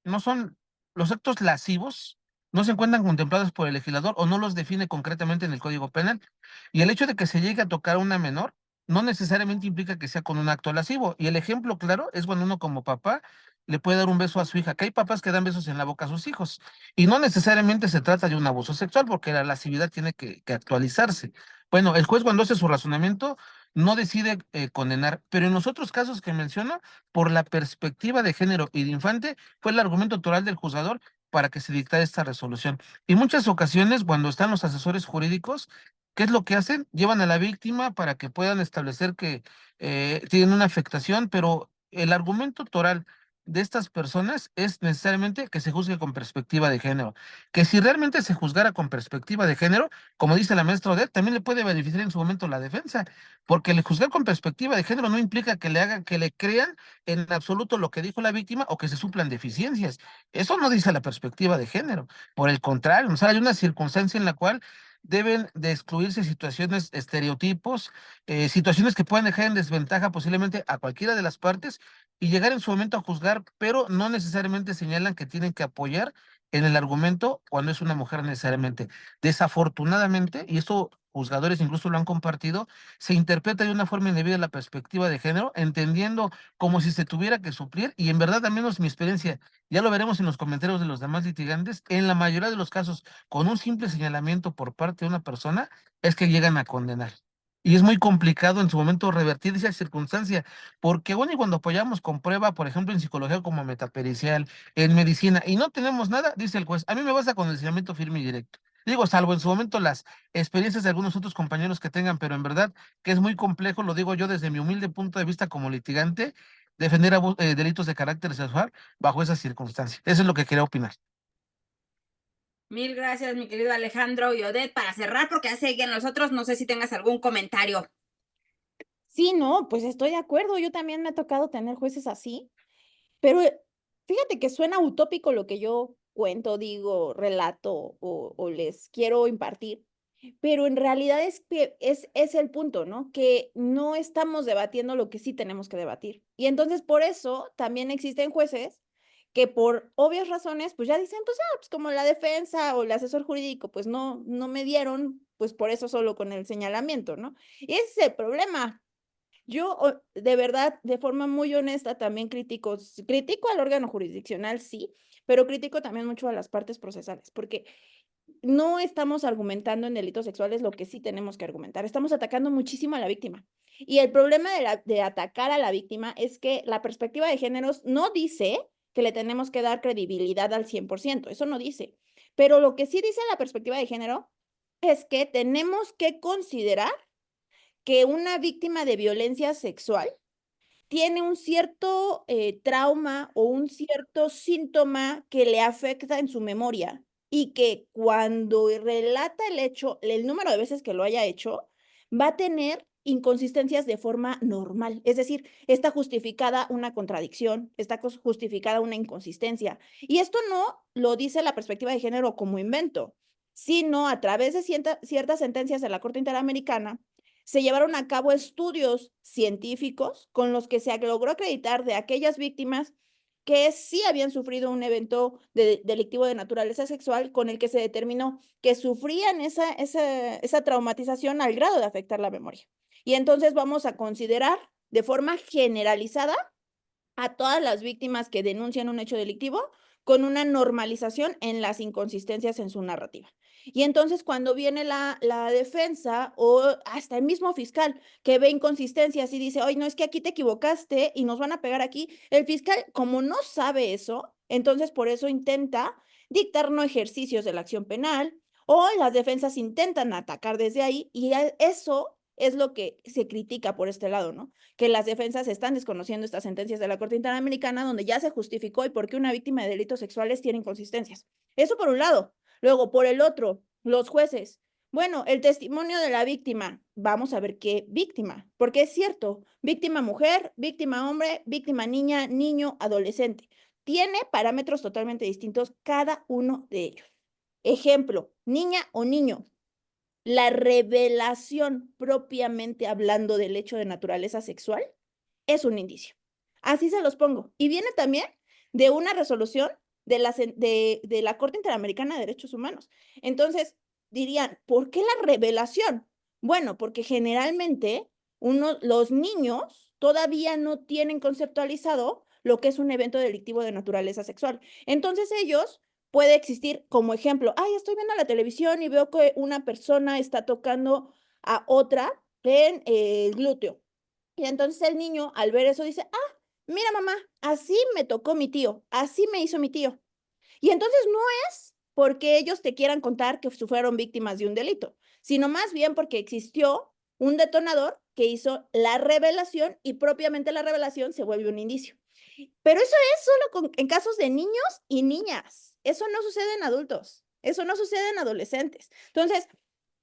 no son, los actos lascivos no se encuentran contemplados por el legislador o no los define concretamente en el Código Penal. Y el hecho de que se llegue a tocar a una menor no necesariamente implica que sea con un acto lascivo. Y el ejemplo claro es cuando uno como papá le puede dar un beso a su hija, que hay papás que dan besos en la boca a sus hijos. Y no necesariamente se trata de un abuso sexual, porque la lascividad tiene que actualizarse. Bueno, el juez cuando hace su razonamiento no decide condenar, pero en los otros casos que menciono, por la perspectiva de género y de infante, fue el argumento toral del juzgador para que se dictara esta resolución. Y muchas ocasiones, cuando están los asesores jurídicos, ¿qué es lo que hacen? Llevan a la víctima para que puedan establecer que tienen una afectación, pero el argumento toral de estas personas es necesariamente que se juzgue con perspectiva de género. Que si realmente se juzgara con perspectiva de género, como dice la maestra Odette, también le puede beneficiar en su momento la defensa, porque el juzgar con perspectiva de género no implica que le crean en absoluto lo que dijo la víctima o que se suplan deficiencias. Eso no dice la perspectiva de género. Por el contrario, o sea, hay una circunstancia en la cual deben de excluirse situaciones, estereotipos, situaciones que puedan dejar en desventaja posiblemente a cualquiera de las partes y llegar en su momento a juzgar, pero no necesariamente señalan que tienen que apoyar en el argumento cuando es una mujer necesariamente. Desafortunadamente, y esto juzgadores incluso lo han compartido, se interpreta de una forma indebida la perspectiva de género, entendiendo como si se tuviera que suplir, y en verdad, al menos mi experiencia, ya lo veremos en los comentarios de los demás litigantes, en la mayoría de los casos, con un simple señalamiento por parte de una persona, es que llegan a condenar. Y es muy complicado en su momento revertir esa circunstancia, porque bueno, y cuando apoyamos con prueba, por ejemplo, en psicología como metapericial, en medicina, y no tenemos nada, dice el juez, a mí me basta con el señalamiento firme y directo. Digo, salvo en su momento las experiencias de algunos otros compañeros que tengan, pero en verdad que es muy complejo, lo digo yo desde mi humilde punto de vista como litigante, defender delitos de carácter sexual bajo esas circunstancias. Eso es lo que quería opinar. Mil gracias, mi querido Alejandro y Odette. Para cerrar, porque ya siguen los otros, no sé si tengas algún comentario. Sí, no, pues estoy de acuerdo. Yo también me ha tocado tener jueces así, pero fíjate que suena utópico lo que yo cuento, digo, relato o les quiero impartir, pero en realidad es que es el punto, ¿no? Que no estamos debatiendo lo que sí tenemos que debatir. Y entonces por eso también existen jueces que por obvias razones, pues ya dicen, pues, pues como la defensa o el asesor jurídico, pues no me dieron, pues por eso solo con el señalamiento, ¿no? Y ese es el problema. Yo, de verdad, de forma muy honesta, también critico al órgano jurisdiccional, sí, pero critico también mucho a las partes procesales, porque no estamos argumentando en delitos sexuales lo que sí tenemos que argumentar, estamos atacando muchísimo a la víctima. Y el problema de atacar a la víctima es que la perspectiva de géneros no dice que le tenemos que dar credibilidad al 100%, eso no dice. Pero lo que sí dice la perspectiva de género es que tenemos que considerar que una víctima de violencia sexual tiene un cierto trauma o un cierto síntoma que le afecta en su memoria y que cuando relata el hecho, el número de veces que lo haya hecho, va a tener inconsistencias de forma normal. Es decir, está justificada una contradicción, está justificada una inconsistencia. Y esto no lo dice la perspectiva de género como invento, sino a través de ciertas sentencias de la Corte Interamericana, se llevaron a cabo estudios científicos con los que se logró acreditar de aquellas víctimas que sí habían sufrido un evento delictivo de naturaleza sexual, con el que se determinó que sufrían esa traumatización al grado de afectar la memoria. Y entonces vamos a considerar de forma generalizada a todas las víctimas que denuncian un hecho delictivo con una normalización en las inconsistencias en su narrativa. Y entonces cuando viene la defensa o hasta el mismo fiscal que ve inconsistencias y dice, oye, no, es que aquí te equivocaste y nos van a pegar aquí, el fiscal, como no sabe eso, entonces por eso intenta dictar no ejercicios de la acción penal, o las defensas intentan atacar desde ahí, y eso es lo que se critica por este lado, ¿no? Que las defensas están desconociendo estas sentencias de la Corte Interamericana donde ya se justificó y por qué una víctima de delitos sexuales tiene inconsistencias. Eso por un lado. Luego, por el otro, los jueces. Bueno, el testimonio de la víctima. Vamos a ver qué víctima, porque es cierto, víctima mujer, víctima hombre, víctima niña, niño, adolescente. Tiene parámetros totalmente distintos cada uno de ellos. Ejemplo, niña o niño. La revelación propiamente hablando del hecho de naturaleza sexual es un indicio. Así se los pongo. Y viene también de una resolución de la Corte Interamericana de Derechos Humanos. Entonces, dirían, ¿por qué la revelación? Bueno, porque generalmente los niños todavía no tienen conceptualizado lo que es un evento delictivo de naturaleza sexual. Entonces ellos puede existir como ejemplo, ay, estoy viendo la televisión y veo que una persona está tocando a otra en el glúteo. Y entonces el niño al ver eso dice, ah, mira mamá, así me tocó mi tío, así me hizo mi tío. Y entonces no es porque ellos te quieran contar que fueron víctimas de un delito, sino más bien porque existió un detonador que hizo la revelación y propiamente la revelación se vuelve un indicio. Pero eso es solo en casos de niños y niñas. Eso no sucede en adultos. Eso no sucede en adolescentes. Entonces,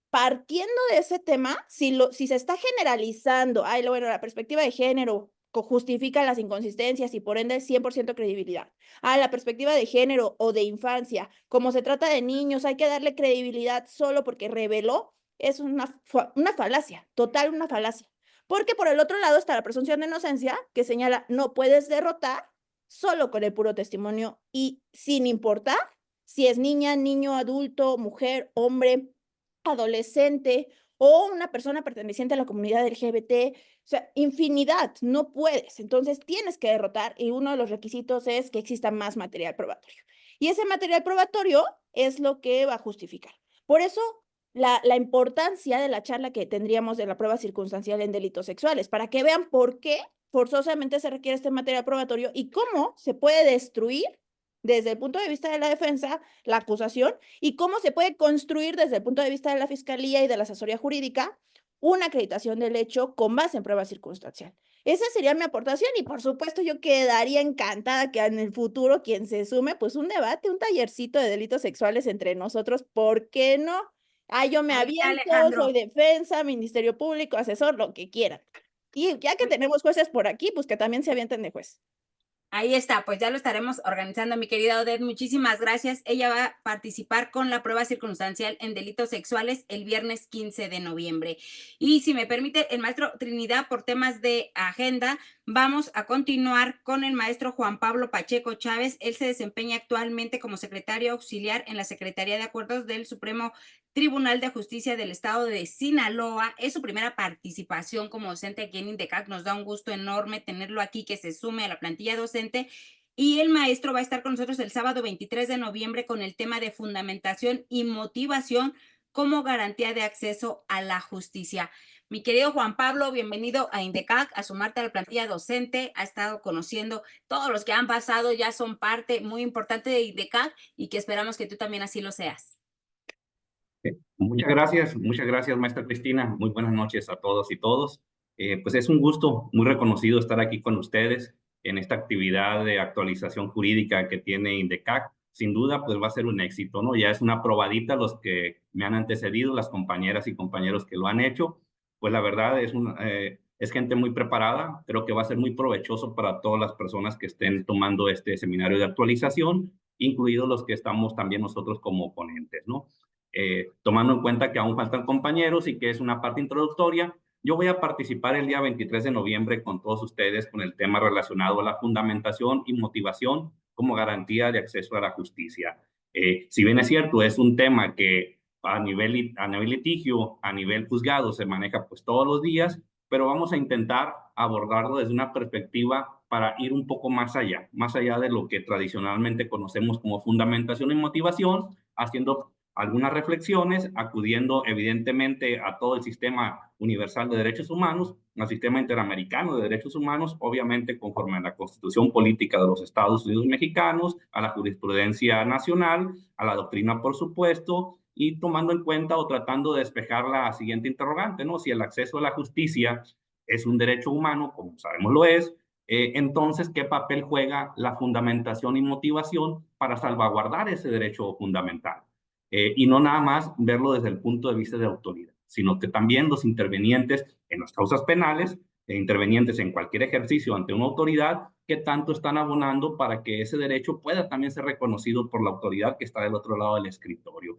partiendo de ese tema, si se está generalizando, bueno, la perspectiva de género justifica las inconsistencias y por ende 100% credibilidad. La perspectiva de género o de infancia, como se trata de niños, hay que darle credibilidad solo porque reveló, es una falacia, total una falacia. Porque por el otro lado está la presunción de inocencia que señala no puedes derrotar solo con el puro testimonio y sin importar si es niña, niño, adulto, mujer, hombre, adolescente o una persona perteneciente a la comunidad LGBT, o sea, infinidad, no puedes. Entonces tienes que derrotar y uno de los requisitos es que exista más material probatorio. Y ese material probatorio es lo que va a justificar. Por eso la importancia de la charla que tendríamos de la prueba circunstancial en delitos sexuales, para que vean por qué forzosamente se requiere este material probatorio y cómo se puede destruir desde el punto de vista de la defensa, la acusación, y cómo se puede construir desde el punto de vista de la fiscalía y de la asesoría jurídica una acreditación del hecho con base en prueba circunstancial. Esa sería mi aportación y por supuesto yo quedaría encantada que en el futuro quien se sume, pues un debate, un tallercito de delitos sexuales entre nosotros, ¿por qué no? Yo me aviento, soy defensa, ministerio público, asesor, lo que quieran. Y ya que tenemos jueces por aquí, pues que también se avienten de juez. Ahí está, pues ya lo estaremos organizando, mi querida Odette. Muchísimas gracias. Ella va a participar con la prueba circunstancial en delitos sexuales el viernes 15 de noviembre. Y si me permite, el maestro Trinidad, por temas de agenda, vamos a continuar con el maestro Juan Pablo Pacheco Chávez. Él se desempeña actualmente como secretario auxiliar en la Secretaría de Acuerdos del Supremo Tribunal de Justicia del Estado de Sinaloa. Es su primera participación como docente aquí en INDECAC. Nos da un gusto enorme tenerlo aquí, que se sume a la plantilla docente. Y el maestro va a estar con nosotros el sábado 23 de noviembre con el tema de fundamentación y motivación como garantía de acceso a la justicia. Mi querido Juan Pablo, bienvenido a INDECAC, a sumarte a la plantilla docente. Ha estado conociendo todos los que han pasado, ya son parte muy importante de INDECAC y que esperamos que tú también así lo seas. Muchas gracias, maestra Cristina. Muy buenas noches a todos y todos. Pues es un gusto muy reconocido estar aquí con ustedes en esta actividad de actualización jurídica que tiene INDECAC. Sin duda, pues va a ser un éxito, ¿no? Ya es una probadita los que me han antecedido, las compañeras y compañeros que lo han hecho. pues la verdad es gente muy preparada. Creo que va a ser muy provechoso para todas las personas que estén tomando este seminario de actualización, incluidos los que estamos también nosotros como ponentes, ¿no? Tomando en cuenta que aún faltan compañeros y que es una parte introductoria, yo voy a participar el día 23 de noviembre con todos ustedes con el tema relacionado a la fundamentación y motivación como garantía de acceso a la justicia. Si bien es cierto, es un tema que a nivel litigio, a nivel juzgado, se maneja pues todos los días, pero vamos a intentar abordarlo desde una perspectiva para ir un poco más allá de lo que tradicionalmente conocemos como fundamentación y motivación, haciendo algunas reflexiones, acudiendo evidentemente a todo el sistema universal de derechos humanos, al sistema interamericano de derechos humanos, obviamente conforme a la Constitución Política de los Estados Unidos Mexicanos, a la jurisprudencia nacional, a la doctrina, por supuesto, y tomando en cuenta o tratando de despejar la siguiente interrogante, ¿no? Si el acceso a la justicia es un derecho humano, como sabemos lo es, entonces, ¿qué papel juega la fundamentación y motivación para salvaguardar ese derecho fundamental? Y no nada más verlo desde el punto de vista de autoridad, sino que también los intervenientes en las causas penales, intervenientes en cualquier ejercicio ante una autoridad, qué tanto están abonando para que ese derecho pueda también ser reconocido por la autoridad que está del otro lado del escritorio.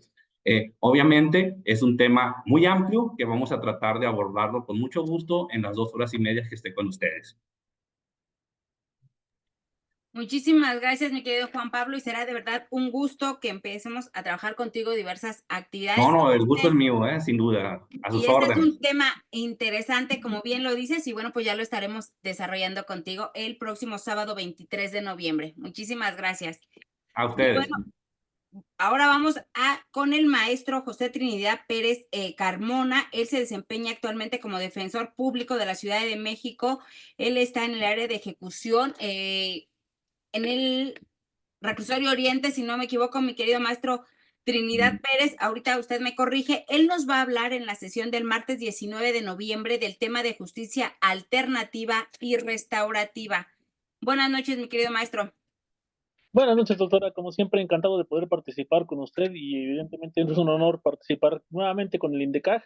Obviamente es un tema muy amplio que vamos a tratar de abordarlo con mucho gusto en las 2 horas y media que esté con ustedes. Muchísimas gracias, mi querido Juan Pablo, y será de verdad un gusto que empecemos a trabajar contigo diversas actividades. No, el gusto es mío, sin duda, a sus Y este es órdenes. un tema interesante, como bien lo dices, y bueno, pues ya lo estaremos desarrollando contigo el próximo sábado 23 de noviembre. Muchísimas gracias. A Y ustedes. bueno, ahora vamos con el maestro José Trinidad Pérez Carmona. Él se desempeña actualmente como defensor público de la Ciudad de México. Él está en el área de ejecución, en el Reclusorio Oriente, si no me equivoco, mi querido maestro Trinidad Pérez, ahorita usted me corrige. Él nos va a hablar en la sesión del martes 19 de noviembre del tema de justicia alternativa y restaurativa. Buenas noches, mi querido maestro. Buenas noches, doctora. Como siempre, encantado de poder participar con usted y evidentemente es un honor participar nuevamente con el INDECAJ,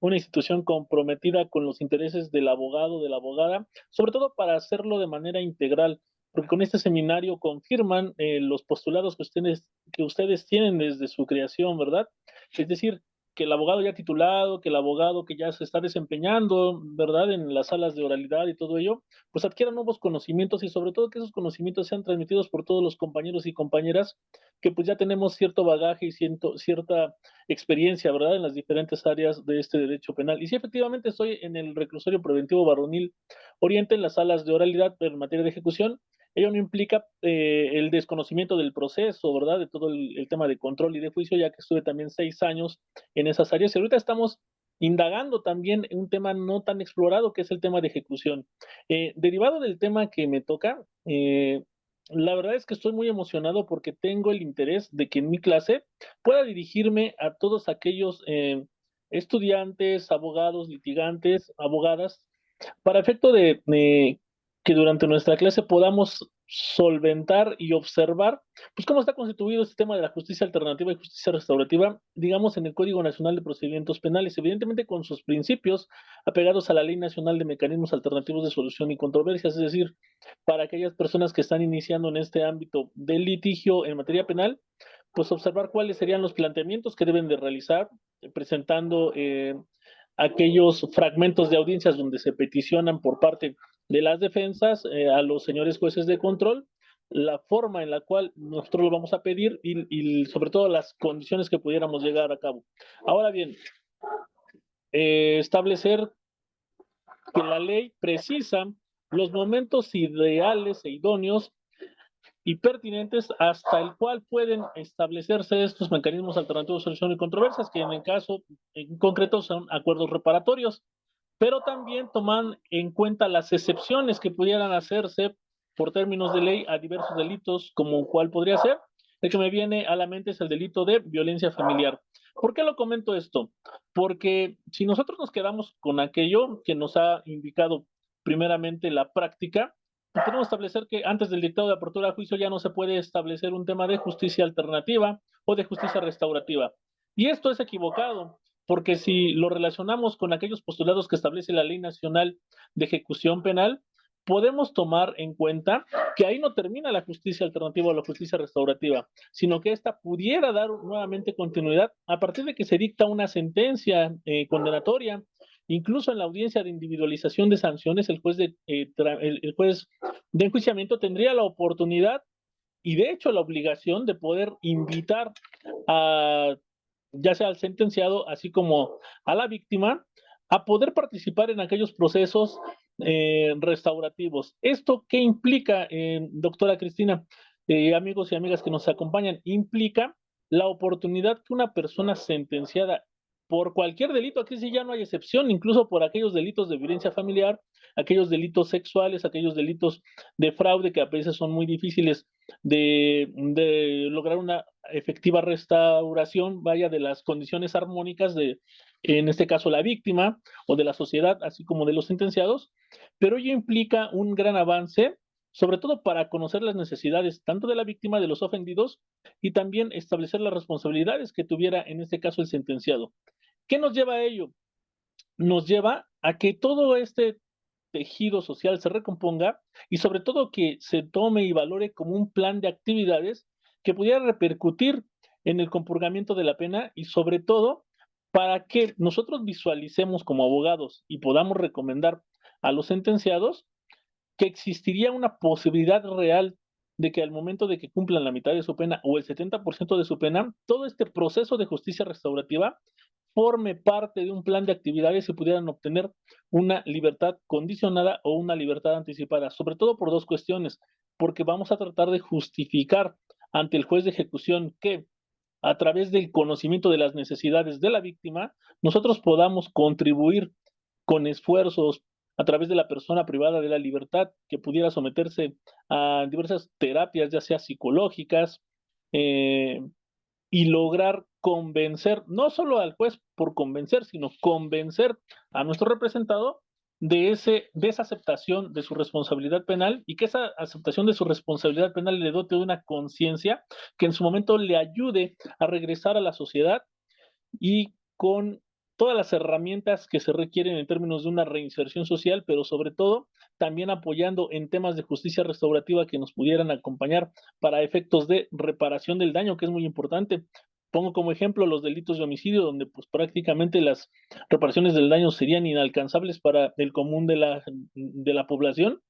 una institución comprometida con los intereses del abogado, de la abogada, sobre todo para hacerlo de manera integral, porque con este seminario confirman los postulados que ustedes tienen desde su creación, ¿verdad? Es decir, que el abogado ya titulado, que el abogado que ya se está desempeñando, ¿verdad?, en las salas de oralidad y todo ello, pues adquieran nuevos conocimientos y sobre todo que esos conocimientos sean transmitidos por todos los compañeros y compañeras que pues ya tenemos cierto bagaje y cierta experiencia, ¿verdad?, en las diferentes áreas de este derecho penal. Y sí, efectivamente estoy en el Reclusorio Preventivo Varonil Oriente, en las salas de oralidad en materia de ejecución. Ello no implica el desconocimiento del proceso, ¿verdad?, de todo el tema de control y de juicio, ya que estuve también 6 años en esas áreas. Y ahorita estamos indagando también en un tema no tan explorado, que es el tema de ejecución. Derivado del tema que me toca, la verdad es que estoy muy emocionado porque tengo el interés de que en mi clase pueda dirigirme a todos aquellos estudiantes, abogados, litigantes, abogadas, para efecto de que durante nuestra clase podamos solventar y observar pues cómo está constituido el sistema de la justicia alternativa y justicia restaurativa, digamos, en el Código Nacional de Procedimientos Penales, evidentemente con sus principios apegados a la Ley Nacional de Mecanismos Alternativos de Solución y Controversias, es decir, para aquellas personas que están iniciando en este ámbito del litigio en materia penal, pues observar cuáles serían los planteamientos que deben de realizar, presentando aquellos fragmentos de audiencias donde se peticionan por parte de las defensas a los señores jueces de control, la forma en la cual nosotros lo vamos a pedir y sobre todo las condiciones que pudiéramos llegar a cabo. Ahora bien, establecer que la ley precisa los momentos ideales e idóneos y pertinentes hasta el cual pueden establecerse estos mecanismos alternativos de solución y controversias, que en el caso en concreto son acuerdos reparatorios, pero también toman en cuenta las excepciones que pudieran hacerse por términos de ley a diversos delitos, como cuál podría ser. El que me viene a la mente es el delito de violencia familiar. ¿Por qué lo comento esto? Porque si nosotros nos quedamos con aquello que nos ha indicado primeramente la práctica, podemos establecer que antes del dictado de apertura a juicio ya no se puede establecer un tema de justicia alternativa o de justicia restaurativa. Y esto es equivocado, porque si lo relacionamos con aquellos postulados que establece la Ley Nacional de Ejecución Penal, podemos tomar en cuenta que ahí no termina la justicia alternativa o la justicia restaurativa, sino que esta pudiera dar nuevamente continuidad a partir de que se dicta una sentencia condenatoria. Incluso en la audiencia de individualización de sanciones, el juez el juez de enjuiciamiento tendría la oportunidad y de hecho la obligación de poder invitar a ya sea al sentenciado, así como a la víctima, a poder participar en aquellos procesos restaurativos. ¿Esto qué implica, doctora Cristina? Amigos y amigas que nos acompañan, implica la oportunidad que una persona sentenciada por cualquier delito, aquí sí ya no hay excepción, incluso por aquellos delitos de violencia familiar, aquellos delitos sexuales, aquellos delitos de fraude que a veces son muy difíciles de lograr una efectiva restauración, vaya, de las condiciones armónicas de, en este caso, la víctima o de la sociedad, así como de los sentenciados, pero ello implica un gran avance, sobre todo para conocer las necesidades tanto de la víctima, de los ofendidos, y también establecer las responsabilidades que tuviera, en este caso, el sentenciado. ¿Qué nos lleva a ello? Nos lleva a que todo este tejido social se recomponga y sobre todo que se tome y valore como un plan de actividades que pudiera repercutir en el compurgamiento de la pena y sobre todo para que nosotros visualicemos como abogados y podamos recomendar a los sentenciados que existiría una posibilidad real de que al momento de que cumplan la mitad de su pena o el 70% de su pena, todo este proceso de justicia restaurativa forme parte de un plan de actividades y pudieran obtener una libertad condicionada o una libertad anticipada, sobre todo por dos cuestiones, porque vamos a tratar de justificar ante el juez de ejecución que a través del conocimiento de las necesidades de la víctima, nosotros podamos contribuir con esfuerzos a través de la persona privada de la libertad que pudiera someterse a diversas terapias, ya sea psicológicas, y lograr convencer, no solo al juez por convencer, sino convencer a nuestro representado de esa aceptación de su responsabilidad penal y que esa aceptación de su responsabilidad penal le dote de una conciencia que en su momento le ayude a regresar a la sociedad y con todas las herramientas que se requieren en términos de una reinserción social, pero sobre todo también apoyando en temas de justicia restaurativa que nos pudieran acompañar para efectos de reparación del daño, que es muy importante. Pongo como ejemplo los delitos de homicidio, donde pues prácticamente las reparaciones del daño serían inalcanzables para el común de la población,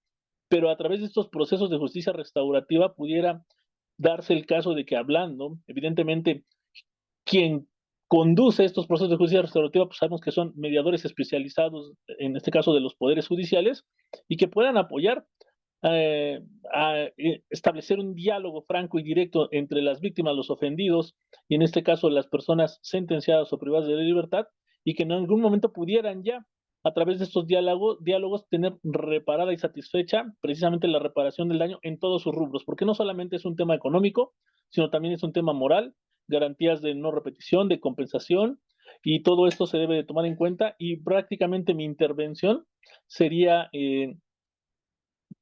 pero a través de estos procesos de justicia restaurativa pudiera darse el caso de que hablando, evidentemente, quien conduce estos procesos de justicia restaurativa, pues sabemos que son mediadores especializados, en este caso de los poderes judiciales, y que puedan apoyar a establecer un diálogo franco y directo entre las víctimas, los ofendidos, y en este caso las personas sentenciadas o privadas de la libertad, y que en algún momento pudieran ya, a través de estos diálogos tener reparada y satisfecha precisamente la reparación del daño en todos sus rubros, porque no solamente es un tema económico, sino también es un tema moral, garantías de no repetición, de compensación, y todo esto se debe de tomar en cuenta y prácticamente mi intervención sería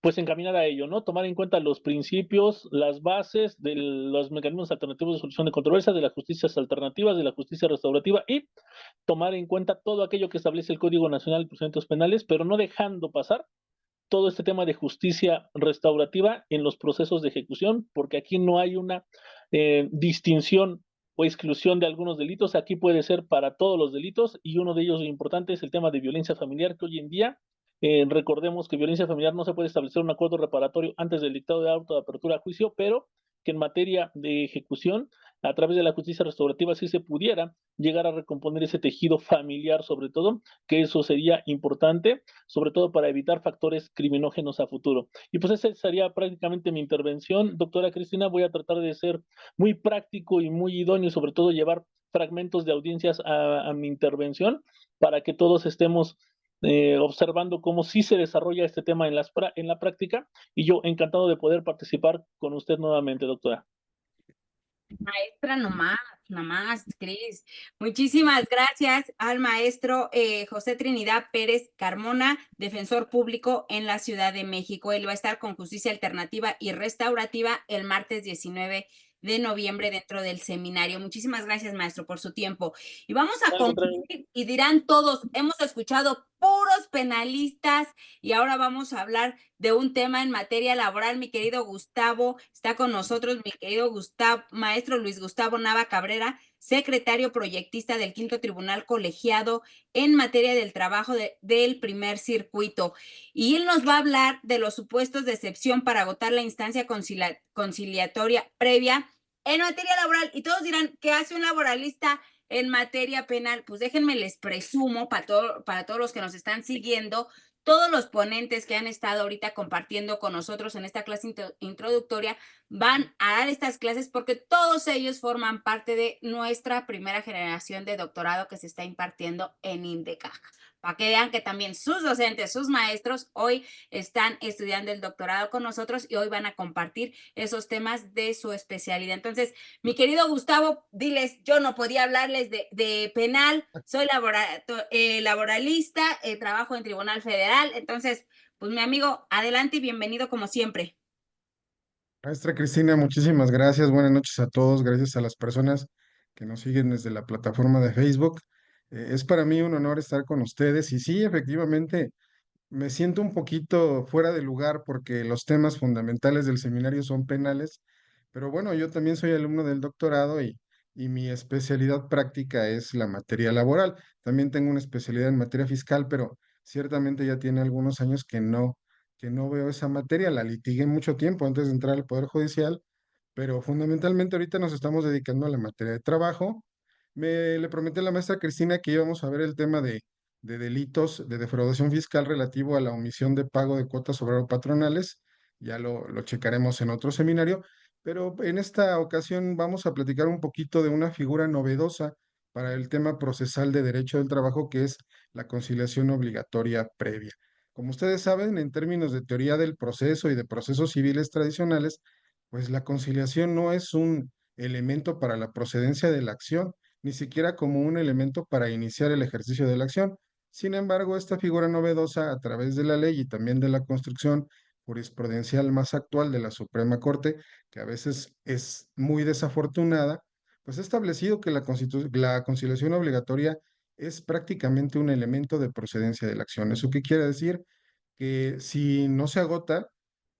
pues encaminada a ello, ¿no? Tomar en cuenta los principios, las bases de los mecanismos alternativos de solución de controversias, de las justicias alternativas, de la justicia restaurativa y tomar en cuenta todo aquello que establece el Código Nacional de Procedimientos Penales, pero no dejando pasar todo este tema de justicia restaurativa en los procesos de ejecución, porque aquí no hay una distinción o exclusión de algunos delitos, aquí puede ser para todos los delitos y uno de ellos importante es el tema de violencia familiar, que hoy en día recordemos que violencia familiar no se puede establecer un acuerdo reparatorio antes del dictado de auto de apertura a juicio, pero que en materia de ejecución, a través de la justicia restaurativa, sí se pudiera llegar a recomponer ese tejido familiar, sobre todo, que eso sería importante, sobre todo para evitar factores criminógenos a futuro. Y pues esa sería prácticamente mi intervención. Doctora Cristina, voy a tratar de ser muy práctico y muy idóneo, y sobre todo llevar fragmentos de audiencias a mi intervención para que todos estemos observando cómo sí se desarrolla este tema en la práctica y yo encantado de poder participar con usted nuevamente, doctora. Maestra, nomás, Cris. Muchísimas gracias al maestro José Trinidad Pérez Carmona, defensor público en la Ciudad de México. Él va a estar con Justicia Alternativa y Restaurativa el martes 19 de noviembre dentro del seminario. Muchísimas gracias, maestro, por su tiempo. Y vamos a Al contrario. concluir y dirán todos, hemos escuchado puros penalistas y ahora vamos a hablar de un tema en materia laboral. Mi querido Gustavo, está con nosotros mi querido Gustavo, maestro Luis Gustavo Nava Cabrera, secretario proyectista del Quinto Tribunal Colegiado en materia del trabajo del primer circuito. Y él nos va a hablar de los supuestos de excepción para agotar la instancia conciliatoria previa en materia laboral. Y todos dirán, ¿qué hace un laboralista en materia penal? Pues déjenme les presumo para todos los que nos están siguiendo, todos los ponentes que han estado ahorita compartiendo con nosotros en esta clase introductoria van a dar estas clases porque todos ellos forman parte de nuestra primera generación de doctorado que se está impartiendo en INDECAJ. Para que vean que también sus docentes, sus maestros, hoy están estudiando el doctorado con nosotros y hoy van a compartir esos temas de su especialidad. Entonces, mi querido Gustavo, diles, yo no podía hablarles de penal, soy laboralista, trabajo en Tribunal Federal. Entonces, pues mi amigo, adelante y bienvenido como siempre. Maestra Cristina, muchísimas gracias. Buenas noches a todos. Gracias a las personas que nos siguen desde la plataforma de Facebook. Es para mí un honor estar con ustedes y sí, efectivamente, me siento un poquito fuera de lugar porque los temas fundamentales del seminario son penales, pero bueno, yo también soy alumno del doctorado y mi especialidad práctica es la materia laboral. También tengo una especialidad en materia fiscal, pero ciertamente ya tiene algunos años que no veo esa materia. La litigué mucho tiempo antes de entrar al Poder Judicial, pero fundamentalmente ahorita nos estamos dedicando a la materia de trabajo. Le prometí a la maestra Cristina que íbamos a ver el tema de delitos de defraudación fiscal relativo a la omisión de pago de cuotas obrero-patronales. Ya lo checaremos en otro seminario, pero en esta ocasión vamos a platicar un poquito de una figura novedosa para el tema procesal de derecho del trabajo, que es la conciliación obligatoria previa. Como ustedes saben, en términos de teoría del proceso y de procesos civiles tradicionales, pues la conciliación no es un elemento para la procedencia de la acción, ni siquiera como un elemento para iniciar el ejercicio de la acción. Sin embargo, esta figura novedosa, a través de la ley y también de la construcción jurisprudencial más actual de la Suprema Corte, que a veces es muy desafortunada, pues ha establecido que la conciliación obligatoria es prácticamente un elemento de procedencia de la acción. ¿Eso qué quiere decir? Que si no se agota,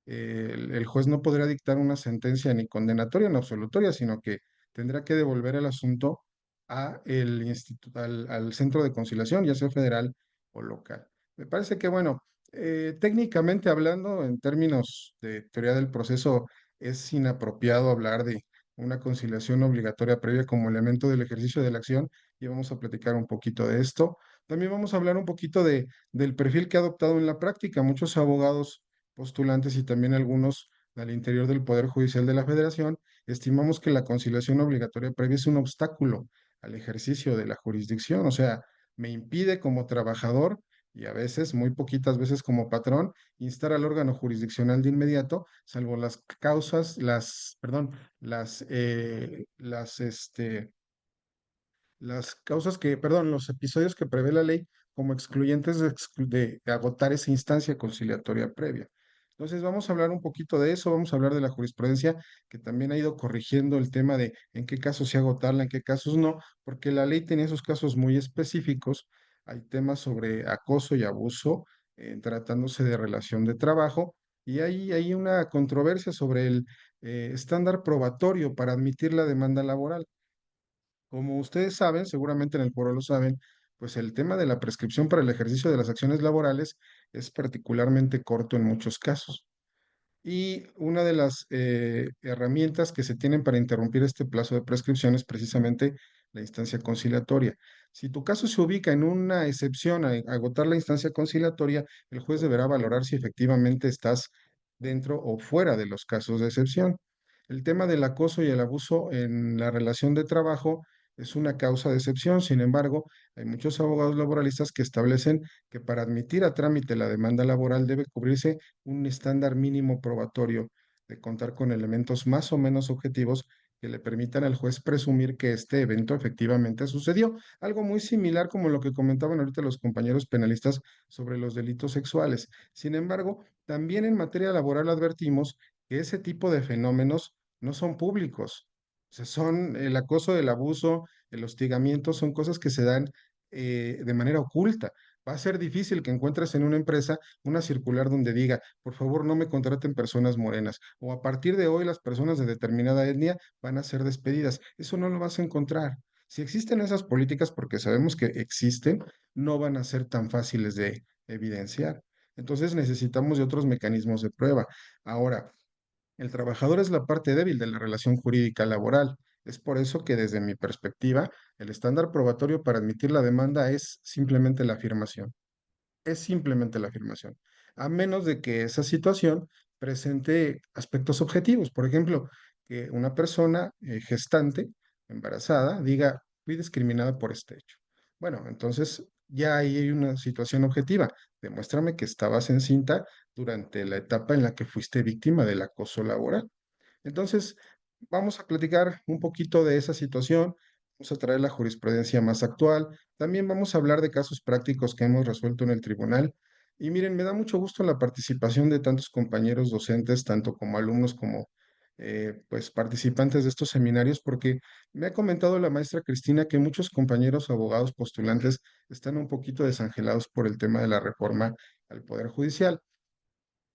el juez no podrá dictar una sentencia ni condenatoria ni absolutoria, sino que tendrá que devolver el asunto al centro de conciliación, ya sea federal o local. Me parece que, bueno, técnicamente hablando, en términos de teoría del proceso, es inapropiado hablar de una conciliación obligatoria previa como elemento del ejercicio de la acción, y vamos a platicar un poquito de esto. También vamos a hablar un poquito del perfil que ha adoptado en la práctica. Muchos abogados postulantes y también algunos al interior del Poder Judicial de la Federación, estimamos que la conciliación obligatoria previa es un obstáculo al ejercicio de la jurisdicción, o sea, me impide como trabajador y a veces, muy poquitas veces como patrón, instar al órgano jurisdiccional de inmediato, salvo las causas, las causas los episodios que prevé la ley como excluyentes de agotar esa instancia conciliatoria previa. Entonces vamos a hablar un poquito de eso, vamos a hablar de la jurisprudencia que también ha ido corrigiendo el tema de en qué casos sí agotarla, en qué casos no, porque la ley tenía esos casos muy específicos. Hay temas sobre acoso y abuso tratándose de relación de trabajo y hay una controversia sobre el estándar probatorio para admitir la demanda laboral. Como ustedes saben, seguramente en el foro lo saben, pues el tema de la prescripción para el ejercicio de las acciones laborales es particularmente corto en muchos casos. Y una de las herramientas que se tienen para interrumpir este plazo de prescripción es precisamente la instancia conciliatoria. Si tu caso se ubica en una excepción a agotar la instancia conciliatoria, el juez deberá valorar si efectivamente estás dentro o fuera de los casos de excepción. El tema del acoso y el abuso en la relación de trabajo es una causa de excepción. Sin embargo, hay muchos abogados laboralistas que establecen que para admitir a trámite la demanda laboral debe cubrirse un estándar mínimo probatorio de contar con elementos más o menos objetivos que le permitan al juez presumir que este evento efectivamente sucedió. Algo muy similar como lo que comentaban ahorita los compañeros penalistas sobre los delitos sexuales. Sin embargo, también en materia laboral advertimos que ese tipo de fenómenos no son públicos. O sea, son el acoso, el abuso, el hostigamiento, son cosas que se dan de manera oculta. Va a ser difícil que encuentres en una empresa una circular donde diga, por favor, no me contraten personas morenas, o a partir de hoy las personas de determinada etnia van a ser despedidas. Eso no lo vas a encontrar. Si existen esas políticas, porque sabemos que existen, no van a ser tan fáciles de evidenciar. Entonces necesitamos de otros mecanismos de prueba. Ahora, el trabajador es la parte débil de la relación jurídica laboral. Es por eso que desde mi perspectiva, el estándar probatorio para admitir la demanda es simplemente la afirmación. Es simplemente la afirmación. A menos de que esa situación presente aspectos objetivos. Por ejemplo, que una persona gestante, embarazada, diga, fui discriminada por este hecho. Bueno, entonces ya ahí hay una situación objetiva. Demuéstrame que estabas encinta durante la etapa en la que fuiste víctima del acoso laboral. Entonces, vamos a platicar un poquito de esa situación, vamos a traer la jurisprudencia más actual, también vamos a hablar de casos prácticos que hemos resuelto en el tribunal. Y miren, me da mucho gusto la participación de tantos compañeros docentes, tanto como alumnos como pues participantes de estos seminarios, porque me ha comentado la maestra Cristina que muchos compañeros abogados postulantes están un poquito desangelados por el tema de la reforma al Poder Judicial.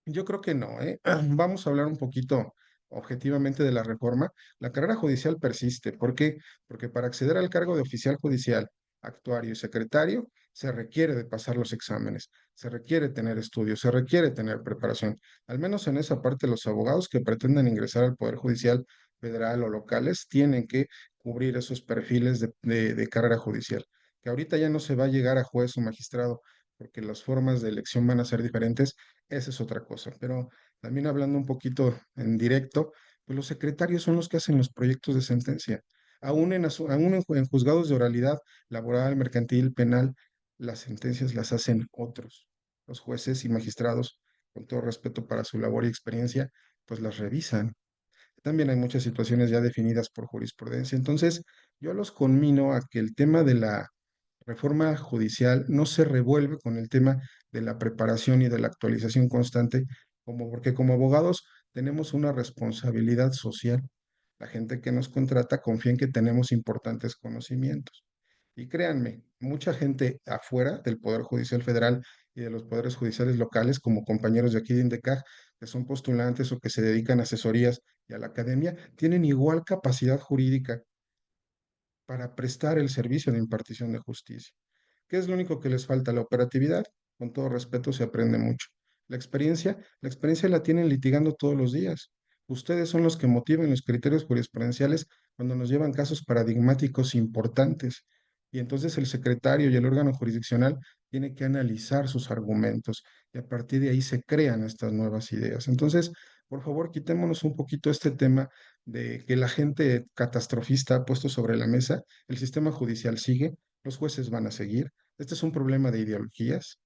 Yo creo que no, ¿eh? Vamos a hablar un poquito objetivamente de la reforma. La carrera judicial persiste. ¿Por qué? Porque para acceder al cargo de oficial judicial, actuario y secretario, se requiere de pasar los exámenes, se requiere tener estudios, se requiere tener preparación. Al menos en esa parte, los abogados que pretenden ingresar al Poder Judicial federal o locales tienen que cubrir esos perfiles de carrera judicial, que ahorita ya no se va a llegar a juez o magistrado, porque las formas de elección van a ser diferentes. Esa es otra cosa, pero también hablando un poquito en directo, pues los secretarios son los que hacen los proyectos de sentencia. Aún en juzgados de oralidad laboral, mercantil, penal, las sentencias las hacen otros. Los jueces y magistrados, con todo respeto para su labor y experiencia, pues las revisan. También hay muchas situaciones ya definidas por jurisprudencia. Entonces, yo los conmino a que el tema de la reforma judicial no se revuelve con el tema de la preparación y de la actualización constante, porque como abogados tenemos una responsabilidad social. La gente que nos contrata confía en que tenemos importantes conocimientos. Y créanme, mucha gente afuera del Poder Judicial Federal y de los poderes judiciales locales, como compañeros de aquí de INDECAJ, que son postulantes o que se dedican a asesorías y a la academia, tienen igual capacidad jurídica para prestar el servicio de impartición de justicia. ¿Qué es lo único que les falta? La operatividad. Con todo respeto, se aprende mucho. La experiencia la tienen litigando todos los días. Ustedes son los que motivan los criterios jurisprudenciales cuando nos llevan casos paradigmáticos importantes. Y entonces el secretario y el órgano jurisdiccional tiene que analizar sus argumentos y a partir de ahí se crean estas nuevas ideas. Entonces, por favor, quitémonos un poquito este tema de que la gente catastrofista ha puesto sobre la mesa. El sistema judicial sigue, los jueces van a seguir. Este es un problema de ideologías,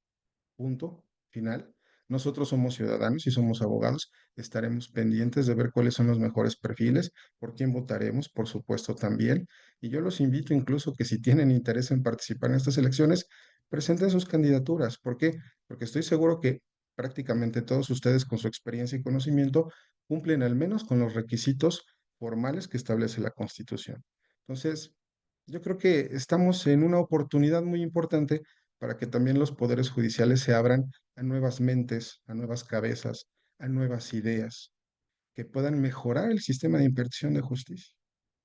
punto, final. Nosotros somos ciudadanos y somos abogados, estaremos pendientes de ver cuáles son los mejores perfiles, por quién votaremos, por supuesto también. Y yo los invito incluso que si tienen interés en participar en estas elecciones, presenten sus candidaturas. ¿Por qué? Porque estoy seguro que prácticamente todos ustedes con su experiencia y conocimiento cumplen al menos con los requisitos formales que establece la Constitución. Entonces, yo creo que estamos en una oportunidad muy importante para que también los poderes judiciales se abran a nuevas mentes, a nuevas cabezas, a nuevas ideas, que puedan mejorar el sistema de impartición de justicia.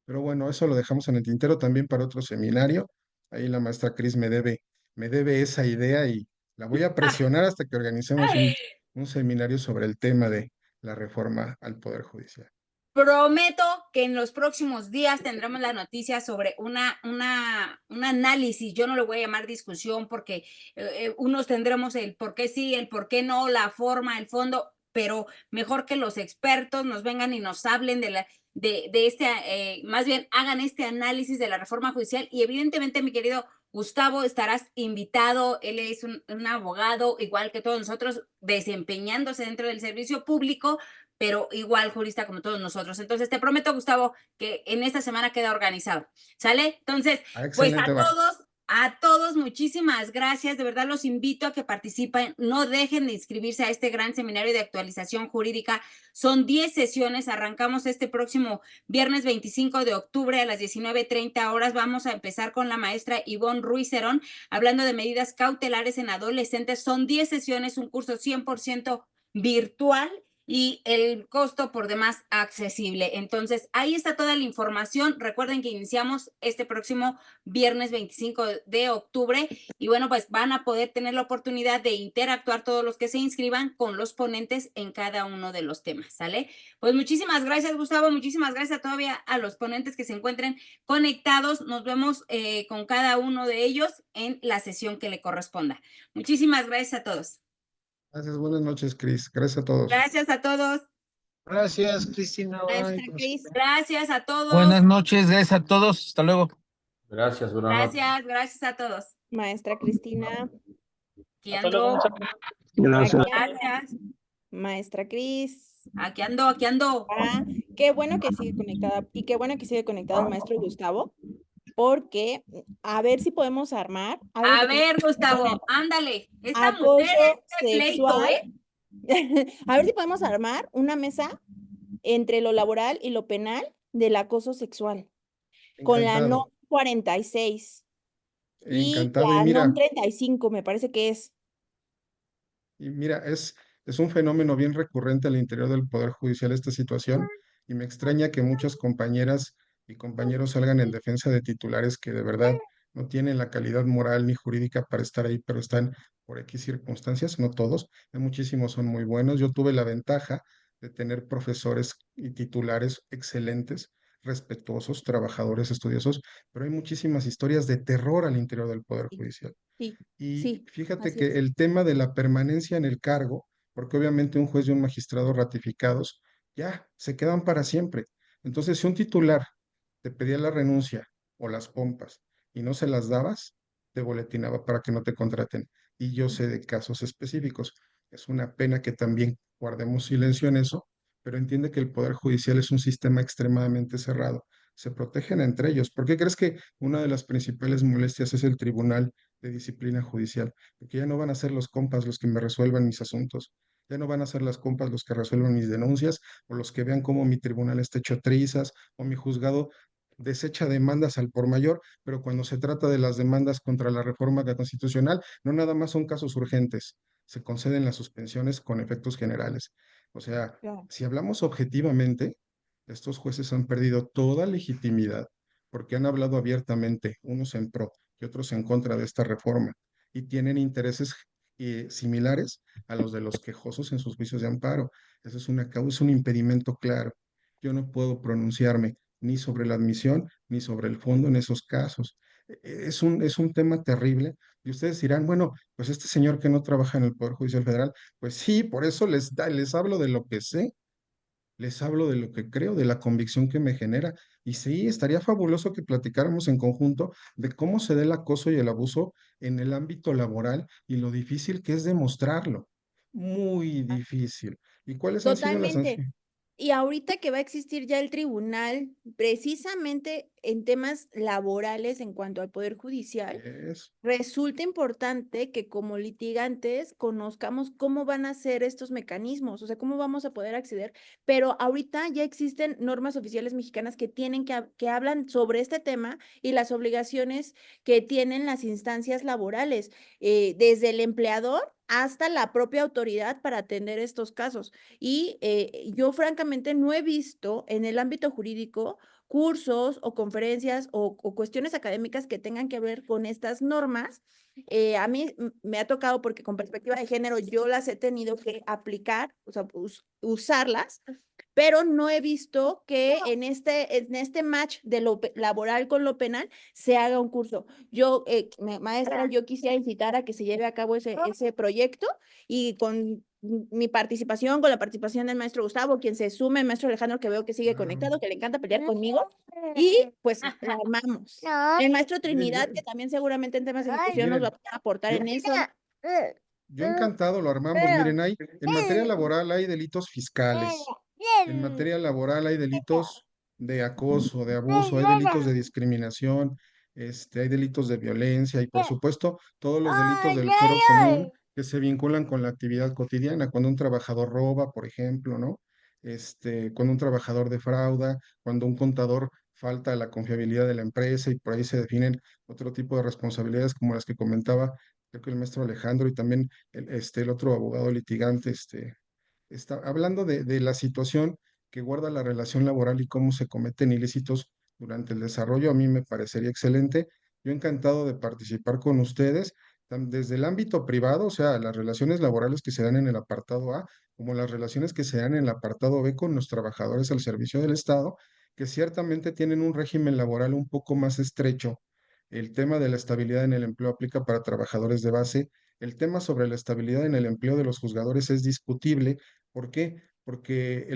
Pero bueno, eso lo dejamos en el tintero también para otro seminario. Ahí la maestra Cris me debe esa idea y la voy a presionar hasta que organicemos un seminario sobre el tema de la reforma al Poder Judicial. Prometo que en los próximos días tendremos la noticia sobre un análisis. Yo no lo voy a llamar discusión porque unos tendremos el por qué sí, el por qué no, la forma, el fondo, pero mejor que los expertos nos vengan y nos hablen más bien hagan este análisis de la reforma judicial. Y evidentemente, mi querido Gustavo, estarás invitado. Él es un abogado, igual que todos nosotros, desempeñándose dentro del servicio público, pero igual jurista como todos nosotros. Entonces, te prometo, Gustavo, que en esta semana queda organizado. ¿Sale? Entonces, pues Excelente, va. A todos, muchísimas gracias. De verdad los invito a que participen. No dejen de inscribirse a este gran seminario de actualización jurídica. Son 10 sesiones. Arrancamos este próximo viernes 25 de octubre a las 19:30 horas. Vamos a empezar con la maestra Ivonne Ruiz Herón, hablando de medidas cautelares en adolescentes. Son 10 sesiones, un curso 100% virtual y el costo por demás accesible. Entonces, ahí está toda la información. Recuerden que iniciamos este próximo viernes 25 de octubre y bueno, pues van a poder tener la oportunidad de interactuar todos los que se inscriban con los ponentes en cada uno de los temas, ¿sale? Pues muchísimas gracias, Gustavo, muchísimas gracias todavía a los ponentes que se encuentren conectados. Nos vemos con cada uno de ellos en la sesión que le corresponda. Muchísimas gracias a todos. Gracias, buenas noches, Cris. Gracias a todos. Gracias a todos. Gracias, Cristina. Maestra Cris. Gracias a todos. Buenas noches, gracias a todos. Hasta luego. Gracias, buenas noches. Gracias a todos. Maestra Cristina. Aquí Hasta luego, ando. muchas Gracias. Gracias. Maestra Cris. Aquí ando. Ah, qué bueno que sigue conectada y qué bueno que sigue conectado el maestro Gustavo, porque a ver si podemos armar. algo A que ver, tenga que ver Gustavo, con el ándale. Esta acoso mujer es de pleito, sexual. ¿eh? A ver si podemos armar una mesa entre lo laboral y lo penal del acoso sexual, con la Encantado, NOM 46 y encantado. Y la mira, NOM 35, me parece que es. es un fenómeno bien recurrente al interior del Poder Judicial esta situación, y me extraña que muchas compañeras y compañeros salgan en defensa de titulares que de verdad no tienen la calidad moral ni jurídica para estar ahí, pero están por X circunstancias, no todos, muchísimos son muy buenos. Yo tuve la ventaja de tener profesores y titulares excelentes, respetuosos, trabajadores, estudiosos, pero hay muchísimas historias de terror al interior del Poder Sí, Judicial. sí, Y sí, fíjate así que es. el tema de la permanencia en el cargo, porque obviamente un juez y un magistrado ratificados ya se quedan para siempre. Entonces, si un titular te pedía la renuncia o las pompas y no se las dabas, te boletinaba para que no te contraten. Y yo sé de casos específicos. Es una pena que también guardemos silencio en eso, pero entiende que el Poder Judicial es un sistema extremadamente cerrado. Se protegen entre ellos. ¿Por qué crees que una de las principales molestias es el Tribunal de Disciplina Judicial? Porque ya no van a ser los compas los que me resuelvan mis asuntos. Ya no van a ser las compas los que resuelvan mis denuncias o los que vean cómo mi tribunal está hecho trizas o mi juzgado desecha demandas al por mayor, pero cuando se trata de las demandas contra la reforma constitucional, no nada más son casos urgentes, se conceden las suspensiones con efectos generales. O sea, Claro. si hablamos objetivamente, estos jueces han perdido toda legitimidad porque han hablado abiertamente, unos en pro y otros en contra de esta reforma, y tienen intereses similares a los de los quejosos en sus juicios de amparo. Eso es una causa, un impedimento claro. Yo no puedo pronunciarme ni sobre la admisión ni sobre el fondo en esos casos. Es un tema terrible. Y ustedes dirán, bueno, pues este señor que no trabaja en el Poder Judicial Federal, pues sí, por eso les hablo de lo que sé, les hablo de lo que creo, de la convicción que me genera. Y sí, estaría fabuloso que platicáramos en conjunto de cómo se da el acoso y el abuso en el ámbito laboral y lo difícil que es demostrarlo. Muy Ah, difícil. ¿Y cuáles han sido las totalmente. sanciones? Y ahorita que va a existir ya el tribunal, precisamente en temas laborales en cuanto al Poder Judicial, Es, resulta importante que como litigantes conozcamos cómo van a ser estos mecanismos, o sea, cómo vamos a poder acceder, pero ahorita ya existen normas oficiales mexicanas que que hablan sobre este tema y las obligaciones que tienen las instancias laborales, desde el empleador hasta la propia autoridad para atender estos casos. Y yo francamente no he visto en el ámbito jurídico cursos o conferencias o cuestiones académicas que tengan que ver con estas normas. A mí me ha tocado porque con perspectiva de género yo las he tenido que aplicar, o sea, usarlas, pero no he visto que en este match de lo laboral con lo penal se haga un curso. Yo, maestra, yo quisiera incitar a que se lleve a cabo ese proyecto y con mi participación, con la participación del maestro Gustavo, quien se sume, el maestro Alejandro, que veo que sigue conectado, que le encanta pelear conmigo, y pues la armamos. El maestro Trinidad, que también seguramente en temas de ejecución nos va a aportar en eso. yo encantado lo armamos. Miren, en materia laboral hay delitos fiscales, en materia laboral hay delitos de acoso, de abuso, hay delitos de discriminación, hay delitos de violencia y por supuesto todos los delitos del fuero común que se vinculan con la actividad cotidiana, cuando un trabajador roba, por ejemplo, ¿no? Cuando un trabajador defrauda, cuando un contador falta a la confiabilidad de la empresa y por ahí se definen otro tipo de responsabilidades como las que comentaba, creo que el maestro Alejandro y también el otro abogado litigante, está hablando de la situación que guarda la relación laboral y cómo se cometen ilícitos durante el desarrollo. A mí me parecería excelente. Yo encantado de participar con ustedes, desde el ámbito privado, o sea, las relaciones laborales que se dan en el apartado A, como las relaciones que se dan en el apartado B con los trabajadores al servicio del Estado, que ciertamente tienen un régimen laboral un poco más estrecho. El tema de la estabilidad en el empleo aplica para trabajadores de base. El tema sobre la estabilidad en el empleo de los juzgadores es discutible. ¿Por qué? Porque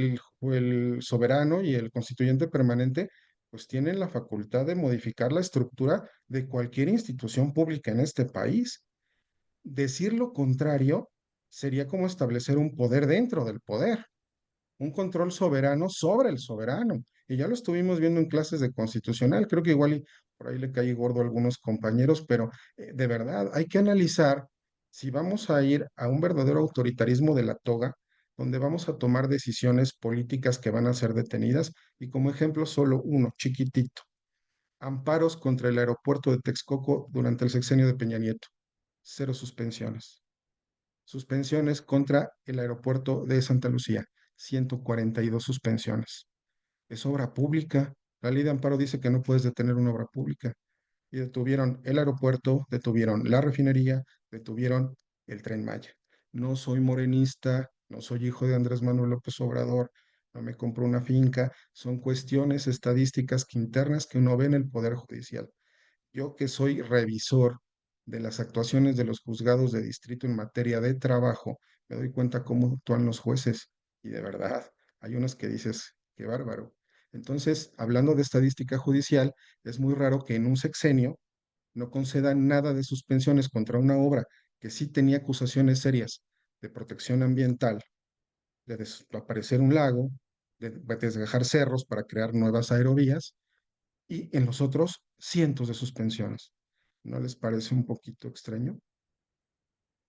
el soberano y el constituyente permanente pues tienen la facultad de modificar la estructura de cualquier institución pública en este país. Decir lo contrario sería como establecer un poder dentro del poder, un control soberano sobre el soberano. Y ya lo estuvimos viendo en clases de constitucional, creo que igual y por ahí le caí gordo a algunos compañeros, pero de verdad hay que analizar si vamos a ir a un verdadero autoritarismo de la toga, donde vamos a tomar decisiones políticas que van a ser detenidas, y como ejemplo solo uno, chiquitito, amparos contra el aeropuerto de Texcoco durante el sexenio de Peña Nieto, cero suspensiones. Suspensiones contra el aeropuerto de Santa Lucía, 142 suspensiones. Es obra pública. La ley de amparo dice que no puedes detener una obra pública. Y detuvieron el aeropuerto, detuvieron la refinería, detuvieron el Tren Maya. No soy morenista, no soy hijo de Andrés Manuel López Obrador, no me compro una finca. Son cuestiones estadísticas internas que uno ve en el Poder Judicial. Yo que soy revisor de las actuaciones de los juzgados de distrito en materia de trabajo, me doy cuenta cómo actúan los jueces y de verdad, hay unos que dices, qué bárbaro. Entonces, hablando de estadística judicial, es muy raro que en un sexenio no concedan nada de suspensiones contra una obra que sí tenía acusaciones serias de protección ambiental, de desaparecer un lago, de desgajar cerros para crear nuevas aerovías, y en los otros cientos de suspensiones. ¿No les parece un poquito extraño?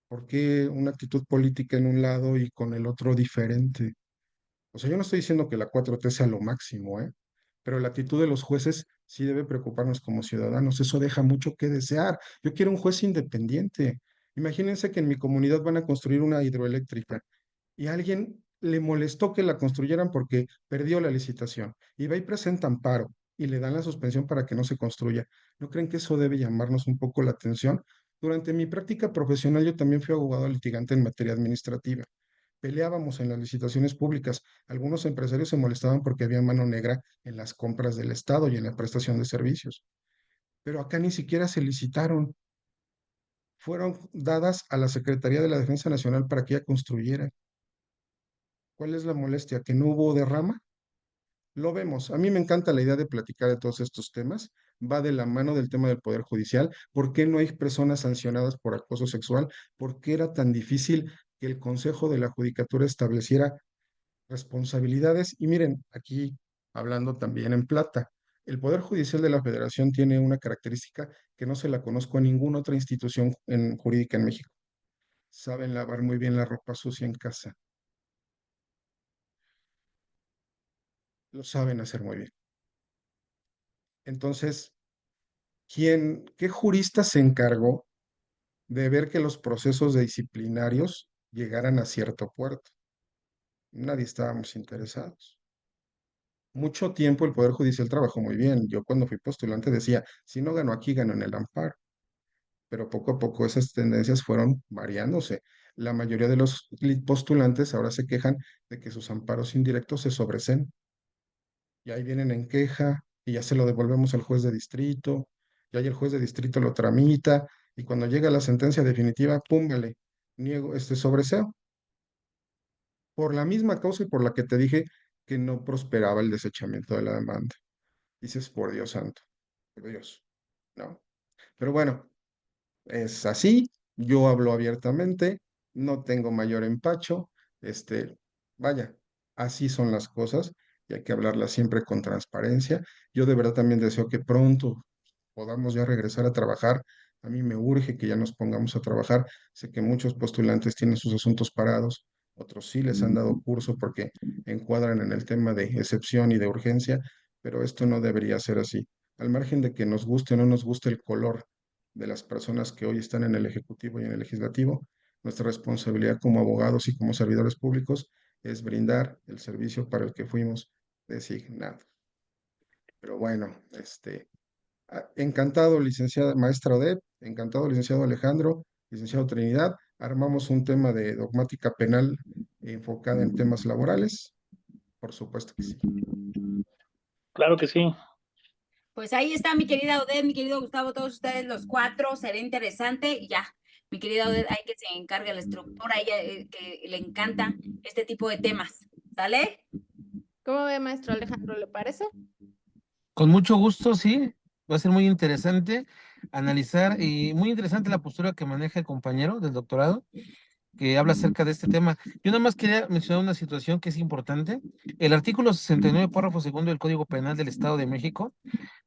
¿Por qué una actitud política en un lado y con el otro diferente? O sea, yo no estoy diciendo que la 4T sea lo máximo, ¿eh? Pero la actitud de los jueces sí debe preocuparnos como ciudadanos. Eso deja mucho que desear. Yo quiero un juez independiente. Imagínense que en mi comunidad van a construir una hidroeléctrica y a alguien le molestó que la construyeran porque perdió la licitación y va y presenta amparo y le dan la suspensión para que no se construya. ¿No creen que eso debe llamarnos un poco la atención? Durante mi práctica profesional yo también fui abogado litigante en materia administrativa. Peleábamos en las licitaciones públicas. Algunos empresarios se molestaban porque había mano negra en las compras del Estado y en la prestación de servicios. Pero acá ni siquiera se licitaron. Fueron dadas a la Secretaría de la Defensa Nacional para que ella construyera. ¿Cuál es la molestia? ¿Que no hubo derrama? Lo vemos. A mí me encanta la idea de platicar de todos estos temas. Va de la mano del tema del Poder Judicial. ¿Por qué no hay personas sancionadas por acoso sexual? ¿Por qué era tan difícil que el Consejo de la Judicatura estableciera responsabilidades? Y miren, aquí hablando también en plata, el Poder Judicial de la Federación tiene una característica que no se la conozco a ninguna otra institución jurídica en México. Saben lavar muy bien la ropa sucia en casa. Lo saben hacer muy bien. Entonces, qué jurista se encargó de ver que los procesos disciplinarios llegaran a cierto puerto? Nadie estábamos interesados. Mucho tiempo el Poder Judicial trabajó muy bien. Yo cuando fui postulante decía, si no gano aquí, gano en el amparo. Pero poco a poco esas tendencias fueron variándose. La mayoría de los postulantes ahora se quejan de que sus amparos indirectos se sobreseen. Y ahí vienen en queja y ya se lo devolvemos al juez de distrito, y ahí el juez de distrito lo tramita y cuando llega la sentencia definitiva, pum, vale, niego este sobreseo. Por la misma causa y por la que te dije que no prosperaba el desechamiento de la demanda. Dices, por Dios santo, por Dios, ¿no? Pero bueno, es así, yo hablo abiertamente, no tengo mayor empacho, vaya, así son las cosas y hay que hablarlas siempre con transparencia. Yo de verdad también deseo que pronto podamos ya regresar a trabajar. A mí me urge que ya nos pongamos a trabajar. Sé que muchos postulantes tienen sus asuntos parados, otros sí les han dado curso porque encuadran en el tema de excepción y de urgencia, pero esto no debería ser así. Al margen de que nos guste o no nos guste el color de las personas que hoy están en el Ejecutivo y en el Legislativo, nuestra responsabilidad como abogados y como servidores públicos es brindar el servicio para el que fuimos designados. Pero bueno, encantado, licenciada maestra Odette, encantado, licenciado Alejandro, licenciado Trinidad. Armamos un tema de dogmática penal enfocada en temas laborales. Por supuesto que sí. Claro que sí. Pues ahí está mi querida Odette, mi querido Gustavo, todos ustedes los cuatro, será interesante y ya. Mi querida Odette, hay que se encargue la estructura, a ella que le encanta este tipo de temas, ¿sale? ¿Cómo ve, maestro Alejandro? ¿Le parece? Con mucho gusto, sí. Va a ser muy interesante analizar y muy interesante la postura que maneja el compañero del doctorado, que habla acerca de este tema. Yo nada más quería mencionar una situación que es importante. El artículo 69, párrafo segundo del Código Penal del Estado de México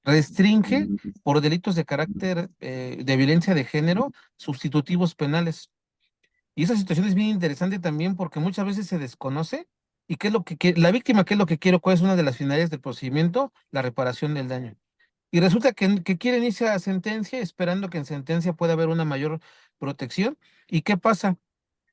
restringe por delitos de carácter de violencia de género sustitutivos penales. Y esa situación es bien interesante también porque muchas veces se desconoce y qué es lo que la víctima, qué es lo que quiere, cuál es una de las finalidades del procedimiento, la reparación del daño. Y resulta que quieren irse a sentencia esperando que en sentencia pueda haber una mayor protección. ¿Y qué pasa?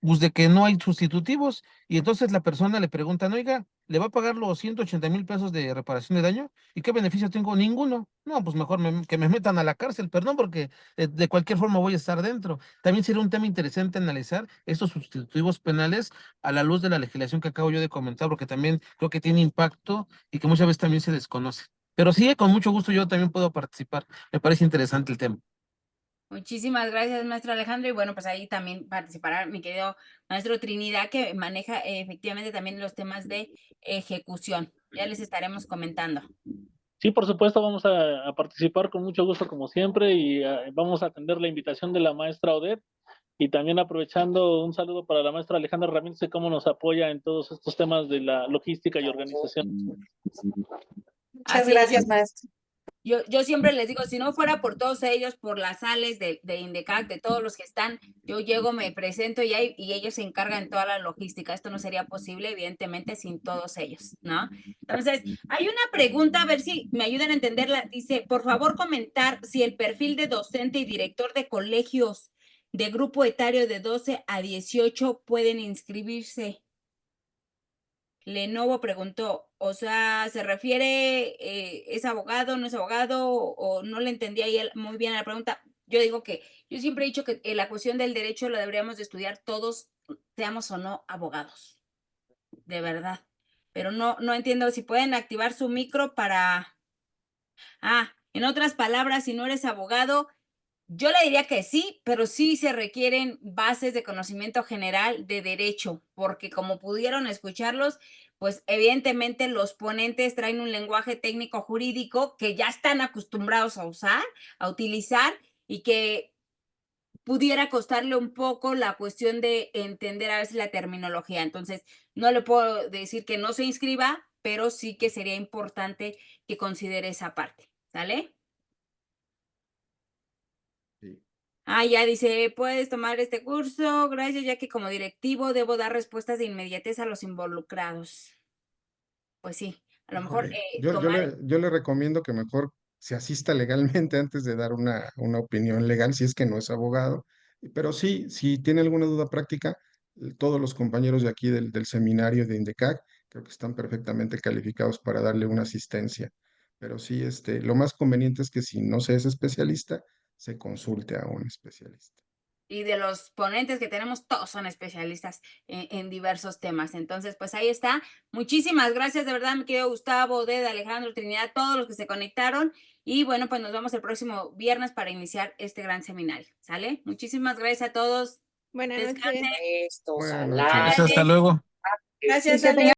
Pues de que no hay sustitutivos y entonces la persona le preguntan, oiga, ¿le va a pagar los 180,000 pesos de reparación de daño? ¿Y qué beneficio tengo? Ninguno. No, pues mejor que me metan a la cárcel, perdón, porque de cualquier forma voy a estar dentro. También sería un tema interesante analizar estos sustitutivos penales a la luz de la legislación que acabo yo de comentar, porque también creo que tiene impacto y que muchas veces también se desconoce. Pero sí, con mucho gusto yo también puedo participar. Me parece interesante el tema. Muchísimas gracias, maestro Alejandro. Y bueno, pues ahí también participará mi querido maestro Trinidad, que maneja efectivamente también los temas de ejecución. Ya les estaremos comentando. Sí, por supuesto, vamos a participar con mucho gusto como siempre y vamos a atender la invitación de la maestra Odette y también aprovechando un saludo para la maestra Alejandra Ramírez de cómo nos apoya en todos estos temas de la logística y organización. Muchas gracias, maestro. Yo siempre les digo, si no fuera por todos ellos, por las sales de INDECAC, de todos los que están, yo llego, me presento y ellos se encargan de toda la logística. Esto no sería posible, evidentemente, sin todos ellos, ¿no? Entonces, hay una pregunta, a ver si me ayudan a entenderla. Dice, por favor, comentar si el perfil de docente y director de colegios de grupo etario de 12 a 18 pueden inscribirse. Lenovo preguntó, o sea, ¿se refiere, es abogado, no es abogado, o no le entendí ahí muy bien la pregunta? Yo digo que, yo siempre he dicho que la cuestión del derecho la deberíamos de estudiar todos, seamos o no abogados, de verdad. Pero no entiendo si pueden activar su micro para... en otras palabras, si no eres abogado, yo le diría que sí, pero sí se requieren bases de conocimiento general de derecho, porque como pudieron escucharlos, pues evidentemente los ponentes traen un lenguaje técnico jurídico que ya están acostumbrados a usar, a utilizar y que pudiera costarle un poco la cuestión de entender a veces la terminología. Entonces, no le puedo decir que no se inscriba, pero sí que sería importante que considere esa parte, ¿sale? Sí. Ya dice, puedes tomar este curso, gracias, ya que como directivo debo dar respuestas de inmediatez a los involucrados. Pues sí, a lo mejor Híjole, yo le recomiendo que mejor se asista legalmente antes de dar una opinión legal, si es que no es abogado. Pero sí, si tiene alguna duda práctica, todos los compañeros de aquí del seminario de INDECAC creo que están perfectamente calificados para darle una asistencia. Pero sí, lo más conveniente es que si no se es especialista, se consulte a un especialista. Y de los ponentes que tenemos, todos son especialistas en diversos temas. Entonces, pues ahí está. Muchísimas gracias, de verdad, mi querido Gustavo, Odette, Alejandro, Trinidad, todos los que se conectaron. Y bueno, pues nos vemos el próximo viernes para iniciar este gran seminario. ¿Sale? Muchísimas gracias a todos. Buenas noches. Esto, Buenas Salah. noches. Hasta luego. Gracias, Sí, que Ale.